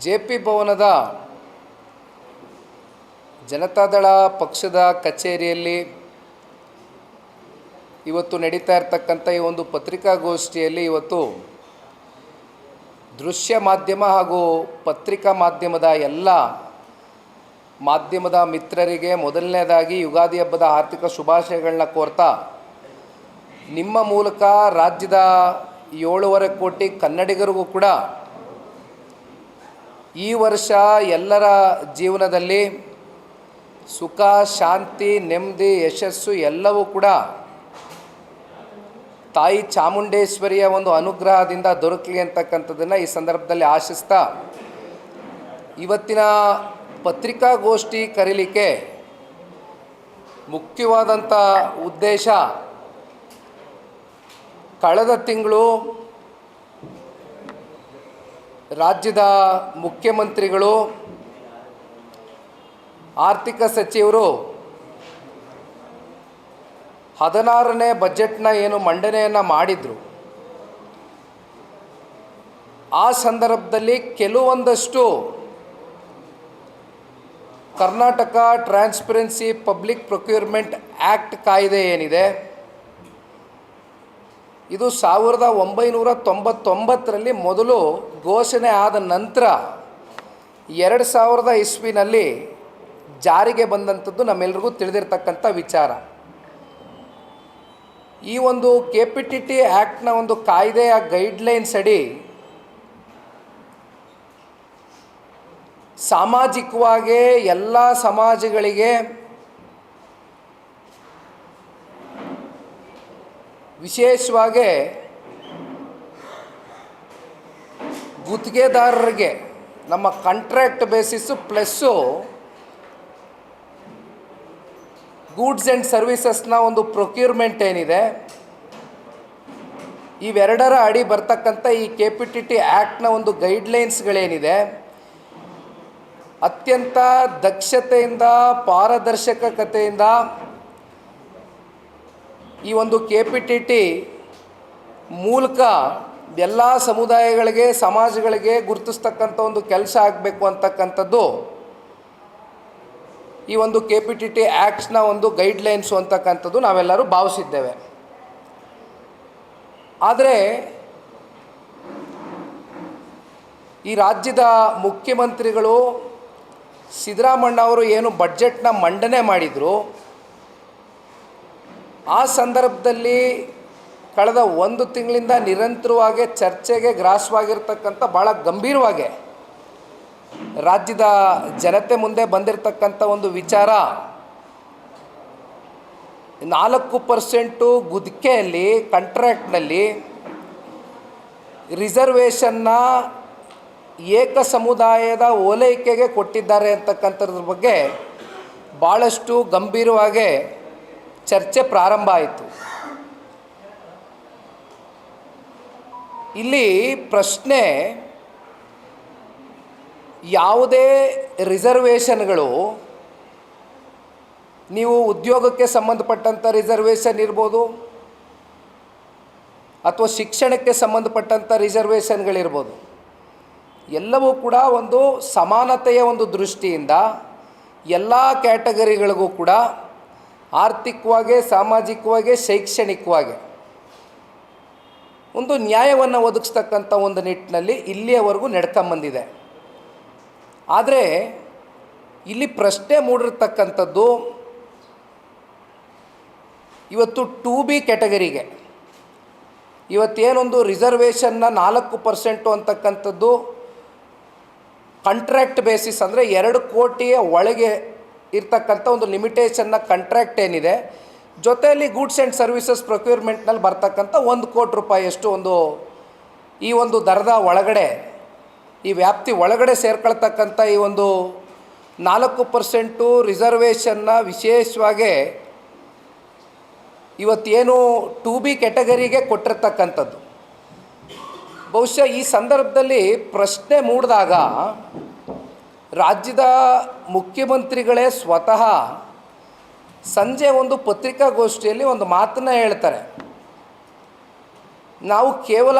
JP. ಭವನದ ಜನತಾದಳ ಪಕ್ಷದ ಕಚೇರಿಯಲ್ಲಿ ಇವತ್ತು ನಡೀತಾ ಇರತಕ್ಕಂಥ ಈ ಒಂದು ಪತ್ರಿಕಾಗೋಷ್ಠಿಯಲ್ಲಿ ಇವತ್ತು ದೃಶ್ಯ ಮಾಧ್ಯಮ ಹಾಗೂ ಪತ್ರಿಕಾ ಮಾಧ್ಯಮದ ಎಲ್ಲ ಮಾಧ್ಯಮದ ಮಿತ್ರರಿಗೆ ಮೊದಲನೇದಾಗಿ ಯುಗಾದಿ ಹಬ್ಬದ ಆರ್ಥಿಕ ಶುಭಾಶಯಗಳನ್ನ ಕೋರ್ತಾ, ನಿಮ್ಮ ಮೂಲಕ ರಾಜ್ಯದ 7.5 ಕೋಟಿ ಕನ್ನಡಿಗರಿಗೂ ಕೂಡ ಈ ವರ್ಷ ಎಲ್ಲರ ಜೀವನದಲ್ಲಿ ಸುಖ, ಶಾಂತಿ, ನೆಮ್ಮದಿ, ಯಶಸ್ಸು ಎಲ್ಲವೂ ಕೂಡ ತಾಯಿ ಚಾಮುಂಡೇಶ್ವರಿಯ ಒಂದು ಅನುಗ್ರಹದಿಂದ ದೊರಕಲಿ ಅಂತಕ್ಕಂಥದ್ದನ್ನು ಈ ಸಂದರ್ಭದಲ್ಲಿ ಆಶಿಸ್ತಾ, ಇವತ್ತಿನ ಪತ್ರಿಕಾಗೋಷ್ಠಿ ಕರೀಲಿಕ್ಕೆ ಮುಖ್ಯವಾದಂಥ ಉದ್ದೇಶ, ಕಳೆದ ತಿಂಗಳು ರಾಜ್ಯದ ಮುಖ್ಯಮಂತ್ರಿಗಳು, ಆರ್ಥಿಕ ಸಚಿವರು 16ನೇ ಬಜೆಟ್ನ ಏನು ಮಂಡನೆಯನ್ನು ಮಾಡಿದರು, ಆ ಸಂದರ್ಭದಲ್ಲಿ ಕೆಲವೊಂದಷ್ಟು Karnataka transparency public procurement act ಕಾಯ್ದೆ ಏನಿದೆ, ಇದು 1999ರಲ್ಲಿ ಮೊದಲು ಘೋಷಣೆ ಆದ ನಂತರ 2000 ಇಸ್ವಿನಲ್ಲಿ ಜಾರಿಗೆ ಬಂದಂಥದ್ದು ನಮ್ಮೆಲ್ಲರಿಗೂ ತಿಳಿದಿರ್ತಕ್ಕಂಥ ವಿಚಾರ. ಈ ಒಂದು KPTT ಆ್ಯಕ್ಟ್ನ ಒಂದು ಕಾಯ್ದೆಯ ಗೈಡ್ಲೈನ್ಸ್ ಅಡಿ ಸಾಮಾಜಿಕವಾಗಿ ಎಲ್ಲ ಸಮಾಜಗಳಿಗೆ ವಿಶೇಷವಾಗಿ ಗುತ್ತಿಗೆದಾರರಿಗೆ ನಮ್ಮ contract basis plus goods and ಸರ್ವಿಸಸ್ನ ಒಂದು ಪ್ರೊಕ್ಯೂರ್ಮೆಂಟ್ ಏನಿದೆ, ಇವೆರಡರ ಅಡಿ ಬರ್ತಕ್ಕಂಥ ಈ KPTT ಆ್ಯಕ್ಟ್ನ ಒಂದು ಗೈಡ್ಲೈನ್ಸ್ಗಳೇನಿದೆ, ಅತ್ಯಂತ ದಕ್ಷತೆಯಿಂದ ಪಾರದರ್ಶಕತೆಯಿಂದ ಈ ಒಂದು KPTT ಮೂಲಕ ಎಲ್ಲ ಸಮುದಾಯಗಳಿಗೆ, ಸಮಾಜಗಳಿಗೆ ಗುರುತಿಸ್ತಕ್ಕಂಥ ಒಂದು ಕೆಲಸ ಆಗಬೇಕು ಅಂತಕ್ಕಂಥದ್ದು ಈ ಒಂದು KPTT ಆ್ಯಕ್ಟ್ಸ್ನ ಒಂದು ಗೈಡ್ಲೈನ್ಸು ಅಂತಕ್ಕಂಥದ್ದು ನಾವೆಲ್ಲರೂ ಭಾವಿಸಿದ್ದೇವೆ. ಆದರೆ ಈ ರಾಜ್ಯದ ಮುಖ್ಯಮಂತ್ರಿಗಳು ಸಿದ್ದರಾಮಣ್ಣ ಅವರು ಏನು ಬಡ್ಜೆಟ್ನ ಮಂಡನೆ ಮಾಡಿದರು, ಆ ಸಂದರ್ಭದಲ್ಲಿ ಕಳೆದ 1 ತಿಂಗಳಿಂದ ನಿರಂತರವಾಗಿ ಚರ್ಚೆಗೆ ಗ್ರಾಸವಾಗಿರ್ತಕ್ಕಂಥ ಭಾಳ ಗಂಭೀರವಾಗಿ ರಾಜ್ಯದ ಜನತೆ ಮುಂದೆ ಬಂದಿರತಕ್ಕಂಥ ಒಂದು ವಿಚಾರ, 4% ಗುತ್ತಿಗೆಯಲ್ಲಿ ಕಾಂಟ್ರಾಕ್ಟ್ನಲ್ಲಿ ರಿಸರ್ವೇಷನ್ನ ಏಕ ಸಮುದಾಯದ ಓಲೈಕೆಗೆ ಕೊಟ್ಟಿದ್ದಾರೆ ಅಂತಕ್ಕಂಥದ್ರ ಬಗ್ಗೆ ಭಾಳಷ್ಟು ಗಂಭೀರವಾಗಿ ಚರ್ಚೆ ಪ್ರಾರಂಭ ಆಯಿತು. ಇಲ್ಲಿ ಪ್ರಶ್ನೆ, ಯಾವುದೇ ರಿಸರ್ವೇಷನ್ಗಳು, ನೀವು ಉದ್ಯೋಗಕ್ಕೆ ಸಂಬಂಧಪಟ್ಟಂಥ ರಿಸರ್ವೇಷನ್ ಇರ್ಬೋದು, ಅಥವಾ ಶಿಕ್ಷಣಕ್ಕೆ ಸಂಬಂಧಪಟ್ಟಂಥ ರಿಸರ್ವೇಷನ್ಗಳಿರ್ಬೋದು, ಎಲ್ಲವೂ ಕೂಡ ಒಂದು ಸಮಾನತೆಯ ಒಂದು ದೃಷ್ಟಿಯಿಂದ ಎಲ್ಲ ಕ್ಯಾಟಗರಿಗಳಿಗೂ ಕೂಡ ಆರ್ಥಿಕವಾಗಿ, ಸಾಮಾಜಿಕವಾಗಿ, ಶೈಕ್ಷಣಿಕವಾಗಿ ಒಂದು ನ್ಯಾಯವನ್ನು ಒದಗಿಸ್ತಕ್ಕಂಥ ಒಂದು ನಿಟ್ಟಿನಲ್ಲಿ ಇಲ್ಲಿಯವರೆಗೂ ನಡ್ಕೊಂಬಂದಿದೆ. ಆದರೆ ಇಲ್ಲಿ ಪ್ರಶ್ನೆ ಮೂಡಿರ್ತಕ್ಕಂಥದ್ದು, ಇವತ್ತು 2B ಕ್ಯಾಟಗರಿಗೆ ಇವತ್ತೇನೊಂದು ರಿಸರ್ವೇಷನ್ನ 4% ಅಂತಕ್ಕಂಥದ್ದು ಕಾಂಟ್ರಾಕ್ಟ್ ಬೇಸಿಸ್, ಅಂದರೆ 2 ಕೋಟಿಯ ಒಳಗೆ ಇರ್ತಕ್ಕಂಥ ಒಂದು ಲಿಮಿಟೇಷನ್ನ ಕಾಂಟ್ರಾಕ್ಟ್ ಏನಿದೆ, ಜೊತೆಯಲ್ಲಿ ಗೂಡ್ಸ್ ಆ್ಯಂಡ್ ಸರ್ವಿಸಸ್ ಪ್ರೊಕ್ಯೂರ್ಮೆಂಟ್ನಲ್ಲಿ ಬರ್ತಕ್ಕಂಥ 1 ಕೋಟಿ ರೂಪಾಯಿಯಷ್ಟು ಈ ಒಂದು ದರದ ಒಳಗಡೆ, ಈ ವ್ಯಾಪ್ತಿ ಒಳಗಡೆ ಸೇರ್ಕೊಳ್ತಕ್ಕಂಥ ಈ ಒಂದು 4% ರಿಸರ್ವೇಷನ್ನ ವಿಶೇಷವಾಗಿ ಇವತ್ತೇನು 2B ಕ್ಯಾಟಗರಿಗೆ ಕೊಟ್ಟಿರ್ತಕ್ಕಂಥದ್ದು. ಬಹುಶಃ ಈ ಸಂದರ್ಭದಲ್ಲಿ ಪ್ರಶ್ನೆ ಮೂಡಿದಾಗ ರಾಜ್ಯದ ಮುಖ್ಯಮಂತ್ರಿಗಳೇ ಸ್ವತಃ ಸಂಜೆ ಒಂದು ಪತ್ರಿಕಾಗೋಷ್ಠಿಯಲ್ಲಿ ಒಂದು ಮಾತನ್ನು ಹೇಳ್ತಾರೆ. ನಾವು ಕೇವಲ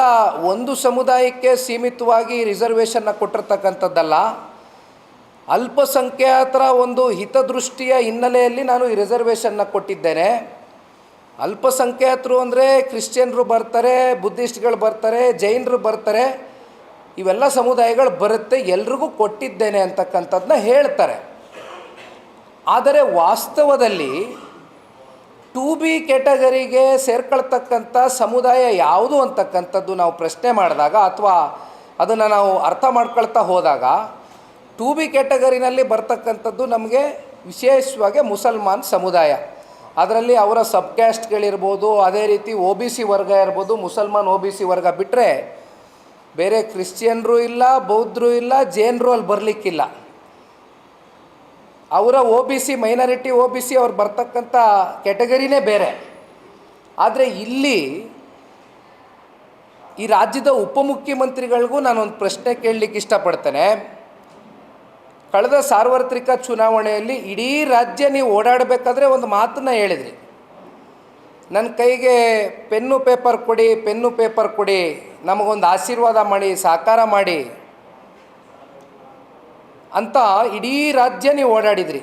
ಒಂದು ಸಮುದಾಯಕ್ಕೆ ಸೀಮಿತವಾಗಿ ರಿಸರ್ವೇಷನ್ನ ಕೊಟ್ಟಿರ್ತಕ್ಕಂಥದ್ದಲ್ಲ, ಅಲ್ಪಸಂಖ್ಯಾತರ ಒಂದು ಹಿತದೃಷ್ಟಿಯ ಹಿನ್ನೆಲೆಯಲ್ಲಿ ನಾನು ಈ ರಿಸರ್ವೇಷನ್ನ ಕೊಟ್ಟಿದ್ದೇನೆ. ಅಲ್ಪಸಂಖ್ಯಾತರು ಅಂದರೆ ಕ್ರಿಶ್ಚಿಯನ್ರು ಬರ್ತಾರೆ, ಬುದ್ಧಿಸ್ಟ್ಗಳು ಬರ್ತಾರೆ, ಜೈನರು ಬರ್ತಾರೆ, ಇವೆಲ್ಲ ಸಮುದಾಯಗಳು ಬರುತ್ತೆ, ಎಲ್ರಿಗೂ ಕೊಟ್ಟಿದ್ದೇನೆ ಅಂತಕ್ಕಂಥದ್ದನ್ನ ಹೇಳ್ತಾರೆ. ಆದರೆ ವಾಸ್ತವದಲ್ಲಿ 2B ಕ್ಯಾಟಗರಿಗೆ ಸೇರ್ಕೊಳ್ತಕ್ಕಂಥ ಸಮುದಾಯ ಯಾವುದು ಅಂತಕ್ಕಂಥದ್ದು ನಾವು ಪ್ರಶ್ನೆ ಮಾಡಿದಾಗ ಅಥವಾ ಅದನ್ನು ನಾವು ಅರ್ಥ ಮಾಡ್ಕೊಳ್ತಾ ಹೋದಾಗ 2B ಕ್ಯಾಟಗರಿನಲ್ಲಿ ಬರ್ತಕ್ಕಂಥದ್ದು ನಮಗೆ ವಿಶೇಷವಾಗಿ ಮುಸಲ್ಮಾನ್ ಸಮುದಾಯ. ಅದರಲ್ಲಿ ಅವರ ಸಬ್ ಕ್ಯಾಸ್ಟ್ಗಳಿರ್ಬೋದು, ಅದೇ ರೀತಿ OBC ವರ್ಗ ಇರ್ಬೋದು, ಮುಸಲ್ಮಾನ್ OBC ವರ್ಗ ಬಿಟ್ಟರೆ ಬೇರೆ ಕ್ರಿಶ್ಚಿಯನ್ರು ಇಲ್ಲ, ಬೌದ್ಧರು ಇಲ್ಲ, ಜೈನರು ಅಲ್ಲಿ ಬರಲಿಕ್ಕಿಲ್ಲ. ಅವರ OBC ಮೈನಾರಿಟಿ OBC ಅವ್ರು ಬರ್ತಕ್ಕಂಥ ಕ್ಯಾಟಗರಿನೇ ಬೇರೆ. ಆದರೆ ಇಲ್ಲಿ ಈ ರಾಜ್ಯದ ಉಪಮುಖ್ಯಮಂತ್ರಿಗಳಿಗೂ ನಾನೊಂದು ಪ್ರಶ್ನೆ ಕೇಳಲಿಕ್ಕೆ ಇಷ್ಟಪಡ್ತೇನೆ. ಕಳೆದ ಸಾರ್ವತ್ರಿಕ ಚುನಾವಣೆಯಲ್ಲಿ ಇಡೀ ರಾಜ್ಯ ನೀವು ಓಡಾಡಬೇಕಾದ್ರೆ ಒಂದು ಮಾತನ್ನು ಹೇಳಿದ್ರಿ, ನನ್ನ ಕೈಗೆ ಪೆನ್ನು ಪೇಪರ್ ಕೊಡಿ, ನಮಗೊಂದು ಆಶೀರ್ವಾದ ಮಾಡಿ, ಸಹಕಾರ ಮಾಡಿ ಅಂತ ಇಡೀ ರಾಜ್ಯ ನೀವು ಓಡಾಡಿದ್ರಿ.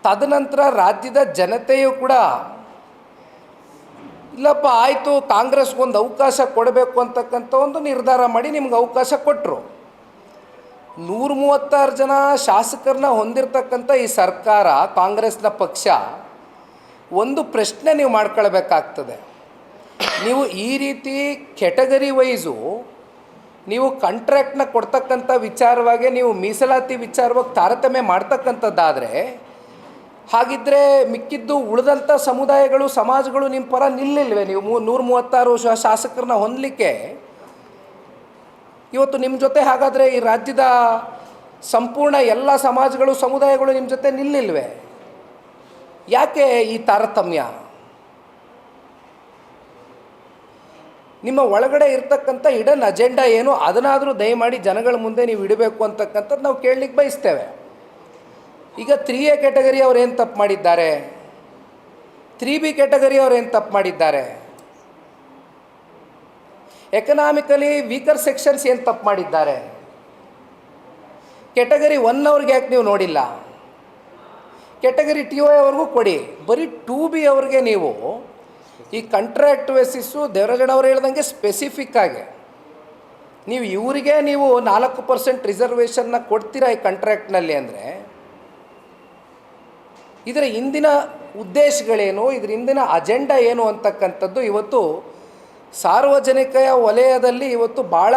ತದನಂತರ ರಾಜ್ಯದ ಜನತೆಯು ಕೂಡ ಇಲ್ಲಪ್ಪ ಆಯಿತು, ಕಾಂಗ್ರೆಸ್ಗೊಂದು ಅವಕಾಶ ಕೊಡಬೇಕು ಅಂತಕ್ಕಂಥ ಒಂದು ನಿರ್ಧಾರ ಮಾಡಿ ನಿಮ್ಗೆ ಅವಕಾಶ ಕೊಟ್ಟರು. 136 ಜನ ಶಾಸಕರನ್ನ ಹೊಂದಿರತಕ್ಕಂಥ ಈ ಸರ್ಕಾರ, ಕಾಂಗ್ರೆಸ್ನ ಪಕ್ಷ, ಒಂದು ಪ್ರಶ್ನೆ ನೀವು ಮಾಡ್ಕೊಳ್ಬೇಕಾಗ್ತದೆ. ನೀವು ಈ ರೀತಿ ಕ್ಯಾಟಗರಿ ವೈಸು ನೀವು ಕಾಂಟ್ರಾಕ್ಟ್ನ ಕೊಡ್ತಕ್ಕಂಥ ವಿಚಾರವಾಗಿ ನೀವು ಮೀಸಲಾತಿ ವಿಚಾರವಾಗಿ ತಾರತಮ್ಯ ಮಾಡ್ತಕ್ಕಂಥದ್ದಾದರೆ, ಹಾಗಿದ್ದರೆ ಮಿಕ್ಕಿದ್ದು ಉಳಿದಂಥ ಸಮುದಾಯಗಳು, ಸಮಾಜಗಳು ನಿಮ್ಮ ಪರ ನಿಲ್ಲಿಲ್ವೇ? ನೀವು 136 ಶಾಸಕರನ್ನ ಹೊಂದಲಿಕ್ಕೆ ಇವತ್ತು ನಿಮ್ಮ ಜೊತೆ ಹಾಗಾದರೆ ಈ ರಾಜ್ಯದ ಸಂಪೂರ್ಣ ಎಲ್ಲ ಸಮಾಜಗಳು, ಸಮುದಾಯಗಳು ನಿಮ್ಮ ಜೊತೆ ನಿಲ್ಲಿಲ್ವೇ? ಯಾಕೆ ಈ ತಾರತಮ್ಯ? ನಿಮ್ಮ ಒಳಗಡೆ ಇರ್ತಕ್ಕಂಥ ಹಿಡನ್ ಅಜೆಂಡಾ ಏನು, ಅದನ್ನಾದರೂ ದಯಮಾಡಿ ಜನಗಳ ಮುಂದೆ ನೀವು ಇಡಬೇಕು ಅಂತಕ್ಕಂಥದ್ದು ನಾವು ಕೇಳಲಿಕ್ಕೆ ಬಯಸ್ತೇವೆ. ಈಗ 3A ಕ್ಯಾಟಗರಿ ಅವ್ರು ಏನು ತಪ್ಪು ಮಾಡಿದ್ದಾರೆ? 3B ಕ್ಯಾಟಗರಿ ಅವ್ರು ಏನು ತಪ್ಪು ಮಾಡಿದ್ದಾರೆ? ಎಕನಾಮಿಕಲಿ ವೀಕರ್ ಸೆಕ್ಷನ್ಸ್ ಏನು ತಪ್ಪು ಮಾಡಿದ್ದಾರೆ? ಕ್ಯಾಟಗರಿ 1 ಅವ್ರಿಗೆ ಯಾಕೆ ನೀವು ನೋಡಿಲ್ಲ? ಕ್ಯಾಟಗರಿ TOI ಅವ್ರಿಗೂ ಕೊಡಿ. ಬರೀ 2B ಅವ್ರಿಗೆ ನೀವು ಈ ಕಾಂಟ್ರಾಕ್ಟ್ ಬೇಸಿಸ್ಸು ದೇವರಾಜಣ್ಣವ್ರು ಹೇಳ್ದಂಗೆ ಸ್ಪೆಸಿಫಿಕ್ ಆಗಿ ನೀವು ಇವರಿಗೆ ನೀವು 4% ರಿಸರ್ವೇಷನ್ನ ಕೊಡ್ತೀರಾ ಈ ಕಾಂಟ್ರಾಕ್ಟ್ನಲ್ಲಿ ಅಂದರೆ, ಇದರ ಹಿಂದಿನ ಉದ್ದೇಶಗಳೇನು, ಇದರ ಹಿಂದಿನ ಅಜೆಂಡಾ ಏನು ಅಂತಕ್ಕಂಥದ್ದು ಇವತ್ತು ಸಾರ್ವಜನಿಕ ವಲಯದಲ್ಲಿ ಇವತ್ತು ಭಾಳ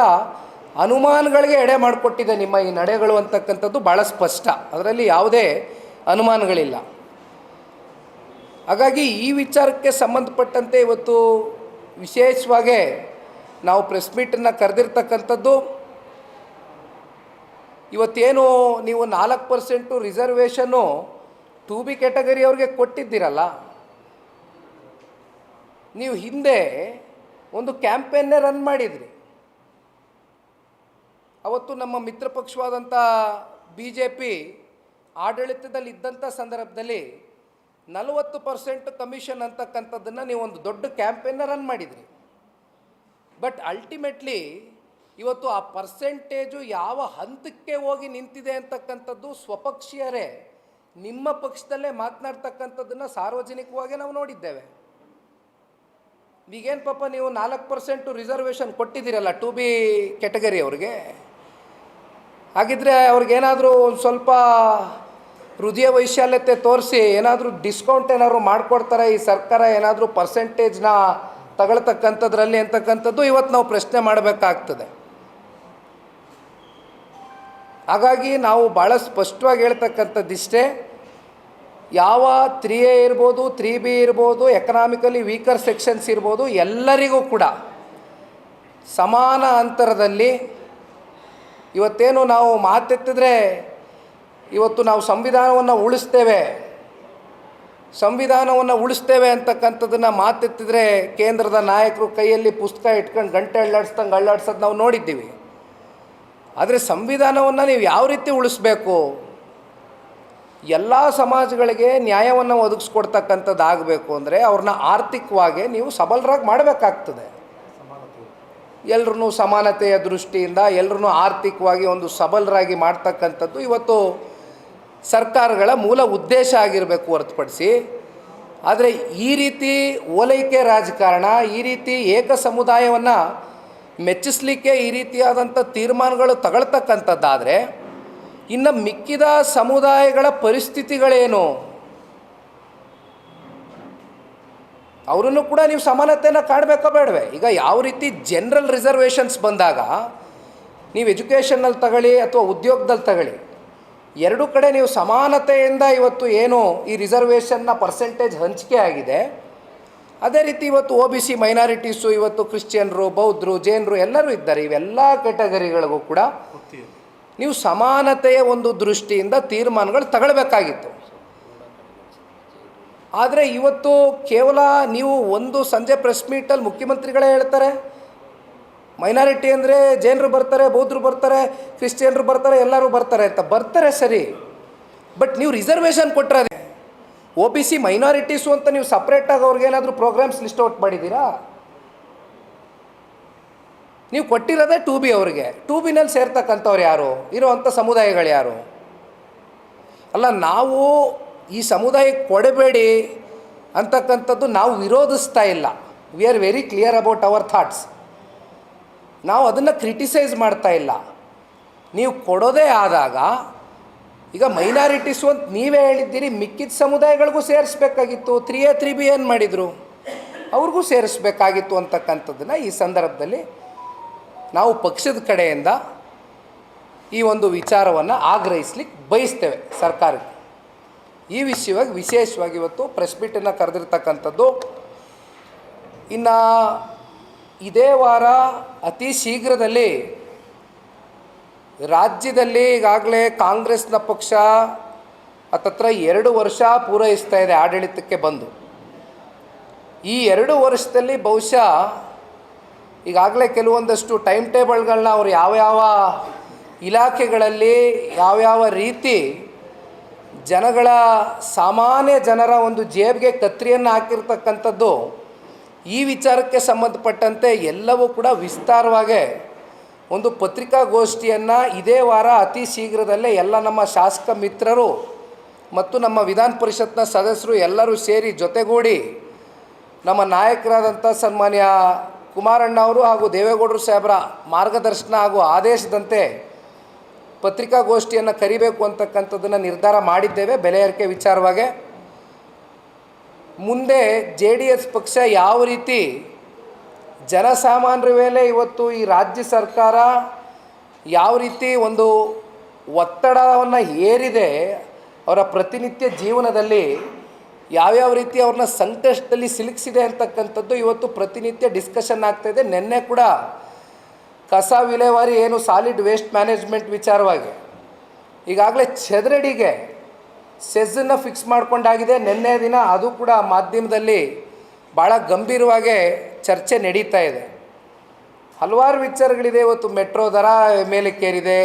ಅನುಮಾನಗಳಿಗೆ ಎಡೆ ಮಾಡಿಕೊಟ್ಟಿದೆ ನಿಮ್ಮ ಈ ನಡೆಗಳು ಅಂತಕ್ಕಂಥದ್ದು ಭಾಳ ಸ್ಪಷ್ಟ. ಅದರಲ್ಲಿ ಯಾವುದೇ ಅನುಮಾನಗಳಿಲ್ಲ. ಹಾಗಾಗಿ ಈ ವಿಚಾರಕ್ಕೆ ಸಂಬಂಧಪಟ್ಟಂತೆ ಇವತ್ತು ವಿಶೇಷವಾಗಿ ನಾವು ಪ್ರೆಸ್ ಮೀಟನ್ನು ಕರೆದಿರ್ತಕ್ಕಂಥದ್ದು, ಇವತ್ತೇನು ನೀವು 4% ರಿಸರ್ವೇಷನ್ನು 2B ಕ್ಯಾಟಗರಿ ಅವ್ರಿಗೆ ಕೊಟ್ಟಿದ್ದೀರಲ್ಲ, ನೀವು ಹಿಂದೆ ಒಂದು ಕ್ಯಾಂಪೇನ್ನೇ ರನ್ ಮಾಡಿದ್ರಿ. ಅವತ್ತು ನಮ್ಮ ಮಿತ್ರ ಪಕ್ಷವಾದಂಥ BJP ಆಡಳಿತದಲ್ಲಿ ಇದ್ದಂಥ ಸಂದರ್ಭದಲ್ಲಿ 40% ಕಮಿಷನ್ ಅಂತಕ್ಕಂಥದ್ದನ್ನು ನೀವು ಒಂದು ದೊಡ್ಡ ಕ್ಯಾಂಪೇನ್ನ ರನ್ ಮಾಡಿದ್ರಿ. ಬಟ್ ಅಲ್ಟಿಮೇಟ್ಲಿ ಇವತ್ತು ಆ ಪರ್ಸೆಂಟೇಜು ಯಾವ ಹಂತಕ್ಕೆ ಹೋಗಿ ನಿಂತಿದೆ ಅಂತಕ್ಕಂಥದ್ದು ಸ್ವಪಕ್ಷೀಯರೇ ನಿಮ್ಮ ಪಕ್ಷದಲ್ಲೇ ಮಾತನಾಡ್ತಕ್ಕಂಥದ್ದನ್ನು ಸಾರ್ವಜನಿಕವಾಗಿ ನಾವು ನೋಡಿದ್ದೇವೆ. ಈಗೇನು ಪಾಪ ನೀವು 4% ರಿಸರ್ವೇಷನ್ ಕೊಟ್ಟಿದ್ದೀರಲ್ಲ 2B ಕ್ಯಾಟಗರಿ ಅವ್ರಿಗೆ, ಹಾಗಿದ್ರೆ ಅವ್ರಿಗೇನಾದರೂ ಒಂದು ಸ್ವಲ್ಪ ಹೃದಯ ವೈಶಾಲ್ಯತೆ ತೋರಿಸಿ ಏನಾದರೂ ಡಿಸ್ಕೌಂಟ್ ಏನಾದರೂ ಮಾಡಿಕೊಡ್ತಾರೆ ಈ ಸರ್ಕಾರ, ಏನಾದರೂ ಪರ್ಸೆಂಟೇಜ್ನ ತಗೊಳ್ತಕ್ಕಂಥದ್ರಲ್ಲಿ ಅಂತಕ್ಕಂಥದ್ದು ಇವತ್ತು ನಾವು ಪ್ರಶ್ನೆ ಮಾಡಬೇಕಾಗ್ತದೆ. ಹಾಗಾಗಿ ನಾವು ಭಾಳ ಸ್ಪಷ್ಟವಾಗಿ ಹೇಳ್ತಕ್ಕಂಥದ್ದಿಷ್ಟೇ, ಯಾವ 3A ಇರ್ಬೋದು, 3B ಇರ್ಬೋದು, ಎಕನಾಮಿಕಲಿ ವೀಕರ್ ಸೆಕ್ಷನ್ಸ್ ಇರ್ಬೋದು, ಎಲ್ಲರಿಗೂ ಕೂಡ ಸಮಾನ ಅಂತರದಲ್ಲಿ ಇವತ್ತೇನು ನಾವು ಮಾತೆತ್ತಿದ್ರೆ ಇವತ್ತು ನಾವು ಸಂವಿಧಾನವನ್ನು ಉಳಿಸ್ತೇವೆ ಅಂತಕ್ಕಂಥದ್ದನ್ನು ಮಾತೆತ್ತಿದ್ರೆ ಕೇಂದ್ರದ ನಾಯಕರು ಕೈಯಲ್ಲಿ ಪುಸ್ತಕ ಇಟ್ಕೊಂಡು ಗಂಟೆ ಅಳ್ಳಾಡ್ಸೋದು ನಾವು ನೋಡಿದ್ದೀವಿ. ಆದರೆ ಸಂವಿಧಾನವನ್ನು ನೀವು ಯಾವ ರೀತಿ ಉಳಿಸ್ಬೇಕು, ಎಲ್ಲ ಸಮಾಜಗಳಿಗೆ ನ್ಯಾಯವನ್ನು ಒದಗಿಸ್ಕೊಡ್ತಕ್ಕಂಥದ್ದು ಆಗಬೇಕು ಅಂದರೆ ಅವ್ರನ್ನ ಆರ್ಥಿಕವಾಗಿ ನೀವು ಸಬಲರಾಗಿ ಮಾಡಬೇಕಾಗ್ತದೆ. ಎಲ್ಲರೂ ಸಮಾನತೆಯ ದೃಷ್ಟಿಯಿಂದ ಎಲ್ಲರೂ ಆರ್ಥಿಕವಾಗಿ ಒಂದು ಸಬಲರಾಗಿ ಮಾಡ್ತಕ್ಕಂಥದ್ದು ಇವತ್ತು ಸರ್ಕಾರಗಳ ಮೂಲ ಉದ್ದೇಶ ಆಗಿರಬೇಕು ಹೊರತುಪಡಿಸಿ. ಆದರೆ ಈ ರೀತಿ ಓಲೈಕೆ ರಾಜಕಾರಣ, ಈ ರೀತಿ ಏಕ ಸಮುದಾಯವನ್ನು ಮೆಚ್ಚಿಸಲಿಕ್ಕೆ ಈ ರೀತಿಯಾದಂಥ ತೀರ್ಮಾನಗಳು ತಗೊಳ್ತಕ್ಕಂಥದ್ದಾದರೆ ಇನ್ನು ಮಿಕ್ಕಿದ ಸಮುದಾಯಗಳ ಪರಿಸ್ಥಿತಿಗಳೇನು? ಅವರನ್ನು ಕೂಡ ನೀವು ಸಮಾನತೆಯನ್ನು ಕಾಡಬೇಕೋ ಬೇಡವೆ? ಈಗ ಯಾವ ರೀತಿ ಜನರಲ್ ರಿಸರ್ವೇಷನ್ಸ್ ಬಂದಾಗ ನೀವು ಎಜುಕೇಷನಲ್ಲಿ ತಗೊಳ್ಳಿ ಅಥವಾ ಉದ್ಯೋಗದಲ್ಲಿ ತಗೊಳ್ಳಿ, ಎರಡೂ ಕಡೆ ನೀವು ಸಮಾನತೆಯಿಂದ ಇವತ್ತು ಏನು ಈ ರಿಸರ್ವೇಷನ್ನ ಪರ್ಸೆಂಟೇಜ್ ಹಂಚಿಕೆ ಆಗಿದೆ, ಅದೇ ರೀತಿ ಇವತ್ತು OBC ಮೈನಾರಿಟೀಸು, ಇವತ್ತು ಕ್ರಿಶ್ಚಿಯನ್ರು, ಬೌದ್ಧರು, ಜೈನರು ಎಲ್ಲರೂ ಇದ್ದಾರೆ. ಇವೆಲ್ಲ ಕ್ಯಾಟಗರಿಗಳಿಗೂ ಕೂಡ ನೀವು ಸಮಾನತೆಯ ಒಂದು ದೃಷ್ಟಿಯಿಂದ ತೀರ್ಮಾನಗಳು ತಗೊಳ್ಬೇಕಾಗಿತ್ತು. ಆದರೆ ಇವತ್ತು ಕೇವಲ ನೀವು ಒಂದು ಸಂಜೆ ಪ್ರೆಸ್ ಮೀಟಲ್ಲಿ ಮುಖ್ಯಮಂತ್ರಿಗಳೇ ಹೇಳ್ತಾರೆ ಮೈನಾರಿಟಿ ಅಂದರೆ ಜೈನರು ಬರ್ತಾರೆ, ಬೌದ್ಧರು ಬರ್ತಾರೆ, ಕ್ರಿಶ್ಚಿಯನ್ರು ಬರ್ತಾರೆ, ಎಲ್ಲರೂ ಬರ್ತಾರೆ ಅಂತ. ಬರ್ತಾರೆ ಸರಿ, ಬಟ್ ನೀವು ರಿಸರ್ವೇಷನ್ ಕೊಟ್ಟರೆ OBC ಮೈನಾರಿಟೀಸು ಅಂತ ನೀವು ಸಪ್ರೇಟಾಗಿ ಅವ್ರಿಗೇನಾದರೂ ಪ್ರೋಗ್ರಾಮ್ಸ್ ಲಿಸ್ಟ್ ಔಟ್ ಮಾಡಿದ್ದೀರಾ? ನೀವು ಕೊಟ್ಟಿರೋದೇ 2B ಅವರಿಗೆ. 2Bನಲ್ಲಿ ಸೇರ್ತಕ್ಕಂಥವ್ರು ಯಾರು? ಇರೋವಂಥ ಸಮುದಾಯಗಳು ಯಾರು? ಅಲ್ಲ, ನಾವು ಈ ಸಮುದಾಯಕ್ಕೆ ಕೊಡಬೇಡಿ ಅಂತಕ್ಕಂಥದ್ದು ನಾವು ವಿರೋಧಿಸ್ತಾ ಇಲ್ಲ. We are very clear about our thoughts. ನಾವು ಅದನ್ನು ಕ್ರಿಟಿಸೈಸ್ ಮಾಡ್ತಾ ಇಲ್ಲ. ನೀವು ಕೊಡೋದೇ ಆದಾಗ ಈಗ ಮೈನಾರಿಟೀಸು ಅಂತ ನೀವೇ ಹೇಳಿದ್ದೀರಿ, ಮಿಕ್ಕಿದ ಸಮುದಾಯಗಳಿಗೂ ಸೇರಿಸ್ಬೇಕಾಗಿತ್ತು. 3A 3B ಏನು ಮಾಡಿದರು? ಅವ್ರಿಗೂ ಸೇರಿಸ್ಬೇಕಾಗಿತ್ತು ಅಂತಕ್ಕಂಥದ್ದನ್ನು ಈ ಸಂದರ್ಭದಲ್ಲಿ ನಾವು ಪಕ್ಷದ ಕಡೆಯಿಂದ ಈ ಒಂದು ವಿಚಾರವನ್ನು ಆಗ್ರಹಿಸ್ಲಿಕ್ಕೆ ಬಯಸ್ತೇವೆ ಸರ್ಕಾರಕ್ಕೆ. ಈ ವಿಷಯವಾಗಿ ವಿಶೇಷವಾಗಿ ಇವತ್ತು ಪ್ರೆಸ್ ಮೀಟನ್ನು ಕರೆದಿರ್ತಕ್ಕಂಥದ್ದು. ಇನ್ನು ಇದೇ ವಾರ ಅತಿ ಶೀಘ್ರದಲ್ಲಿ ರಾಜ್ಯದಲ್ಲಿ ಈಗಾಗಲೇ ಕಾಂಗ್ರೆಸ್ನ ಪಕ್ಷ ಹತ್ತತ್ರ 2 ವರ್ಷ ಪೂರೈಸ್ತಾ ಇದೆ ಆಡಳಿತಕ್ಕೆ ಬಂದು. ಈ 2 ವರ್ಷದಲ್ಲಿ ಬಹುಶಃ ಈಗಾಗಲೇ ಕೆಲವೊಂದಷ್ಟು ಟೈಮ್ ಟೇಬಲ್ಗಳನ್ನ ಅವರು ಯಾವ್ಯಾವ ಇಲಾಖೆಗಳಲ್ಲಿ ಯಾವ್ಯಾವ ರೀತಿ ಜನಗಳ ಸಾಮಾನ್ಯ ಜನರ ಒಂದು ಜೇಬಿಗೆ ಕತ್ತರಿಯನ್ನು ಹಾಕಿರ್ತಕ್ಕಂಥದ್ದು, ಈ ವಿಚಾರಕ್ಕೆ ಸಂಬಂಧಪಟ್ಟಂತೆ ಎಲ್ಲವೂ ಕೂಡ ವಿಸ್ತಾರವಾಗಿ ಒಂದು ಪತ್ರಿಕಾಗೋಷ್ಠಿಯನ್ನು ಇದೇ ವಾರ ಅತಿ ಶೀಘ್ರದಲ್ಲೇ ಎಲ್ಲ ನಮ್ಮ ಶಾಸಕ ಮಿತ್ರರು ಮತ್ತು ನಮ್ಮ ವಿಧಾನ ಪರಿಷತ್ನ ಸದಸ್ಯರು ಎಲ್ಲರೂ ಸೇರಿ ಜೊತೆಗೂಡಿ ನಮ್ಮ ನಾಯಕರಾದಂಥ ಸನ್ಮಾನ್ಯ ಕುಮಾರಣ್ಣ ಅವರು ಹಾಗೂ ದೇವೇಗೌಡರು ಸಾಹೇಬರ ಮಾರ್ಗದರ್ಶನ ಹಾಗೂ ಆದೇಶದಂತೆ ಪತ್ರಿಕಾಗೋಷ್ಠಿಯನ್ನು ಕರಿಬೇಕು ಅಂತಕ್ಕಂಥದ್ದನ್ನು ನಿರ್ಧಾರ ಮಾಡಿದ್ದೇವೆ. ಬೆಲೆ ಏರಿಕೆ ವಿಚಾರವಾಗಿ ಮುಂದೆ JDS ಪಕ್ಷ ಯಾವ ರೀತಿ ಜನಸಾಮಾನ್ಯರ ಮೇಲೆ ಇವತ್ತು ಈ ರಾಜ್ಯ ಸರ್ಕಾರ ಯಾವ ರೀತಿ ಒಂದು ಒತ್ತಡವನ್ನು ಹೇರಿದೆ, ಅವರ ಪ್ರತಿನಿತ್ಯ ಜೀವನದಲ್ಲಿ ಯಾವ್ಯಾವ ರೀತಿ ಅವ್ರನ್ನ ಸಂಕಷ್ಟದಲ್ಲಿ ಸಿಲುಕಿಸಿದೆ ಅಂತಕ್ಕಂಥದ್ದು ಇವತ್ತು ಪ್ರತಿನಿತ್ಯ ಡಿಸ್ಕಷನ್ ಆಗ್ತಾಯಿದೆ. ನಿನ್ನೆ ಕೂಡ ಕಸ ವಿಲೇವಾರಿ ಏನು ಸಾಲಿಡ್ ವೇಸ್ಟ್ ಮ್ಯಾನೇಜ್ಮೆಂಟ್ ವಿಚಾರವಾಗಿ ಈಗಾಗಲೇ ಚದರಡಿಗೆ ಸೆಸ್ಸನ್ನು ಫಿಕ್ಸ್ ಮಾಡ್ಕೊಂಡಾಗಿದೆ. ನಿನ್ನೆ ದಿನ ಅದು ಕೂಡ ಮಾಧ್ಯಮದಲ್ಲಿ ಭಾಳ ಗಂಭೀರವಾಗಿ ಚರ್ಚೆ ನಡೀತಾ ಇದೆ. ಹಲವಾರು ವಿಚಾರಗಳಿದೆ. ಇವತ್ತು ಮೆಟ್ರೋ ದರ ಮೇಲಕ್ಕೇರಿದೆ.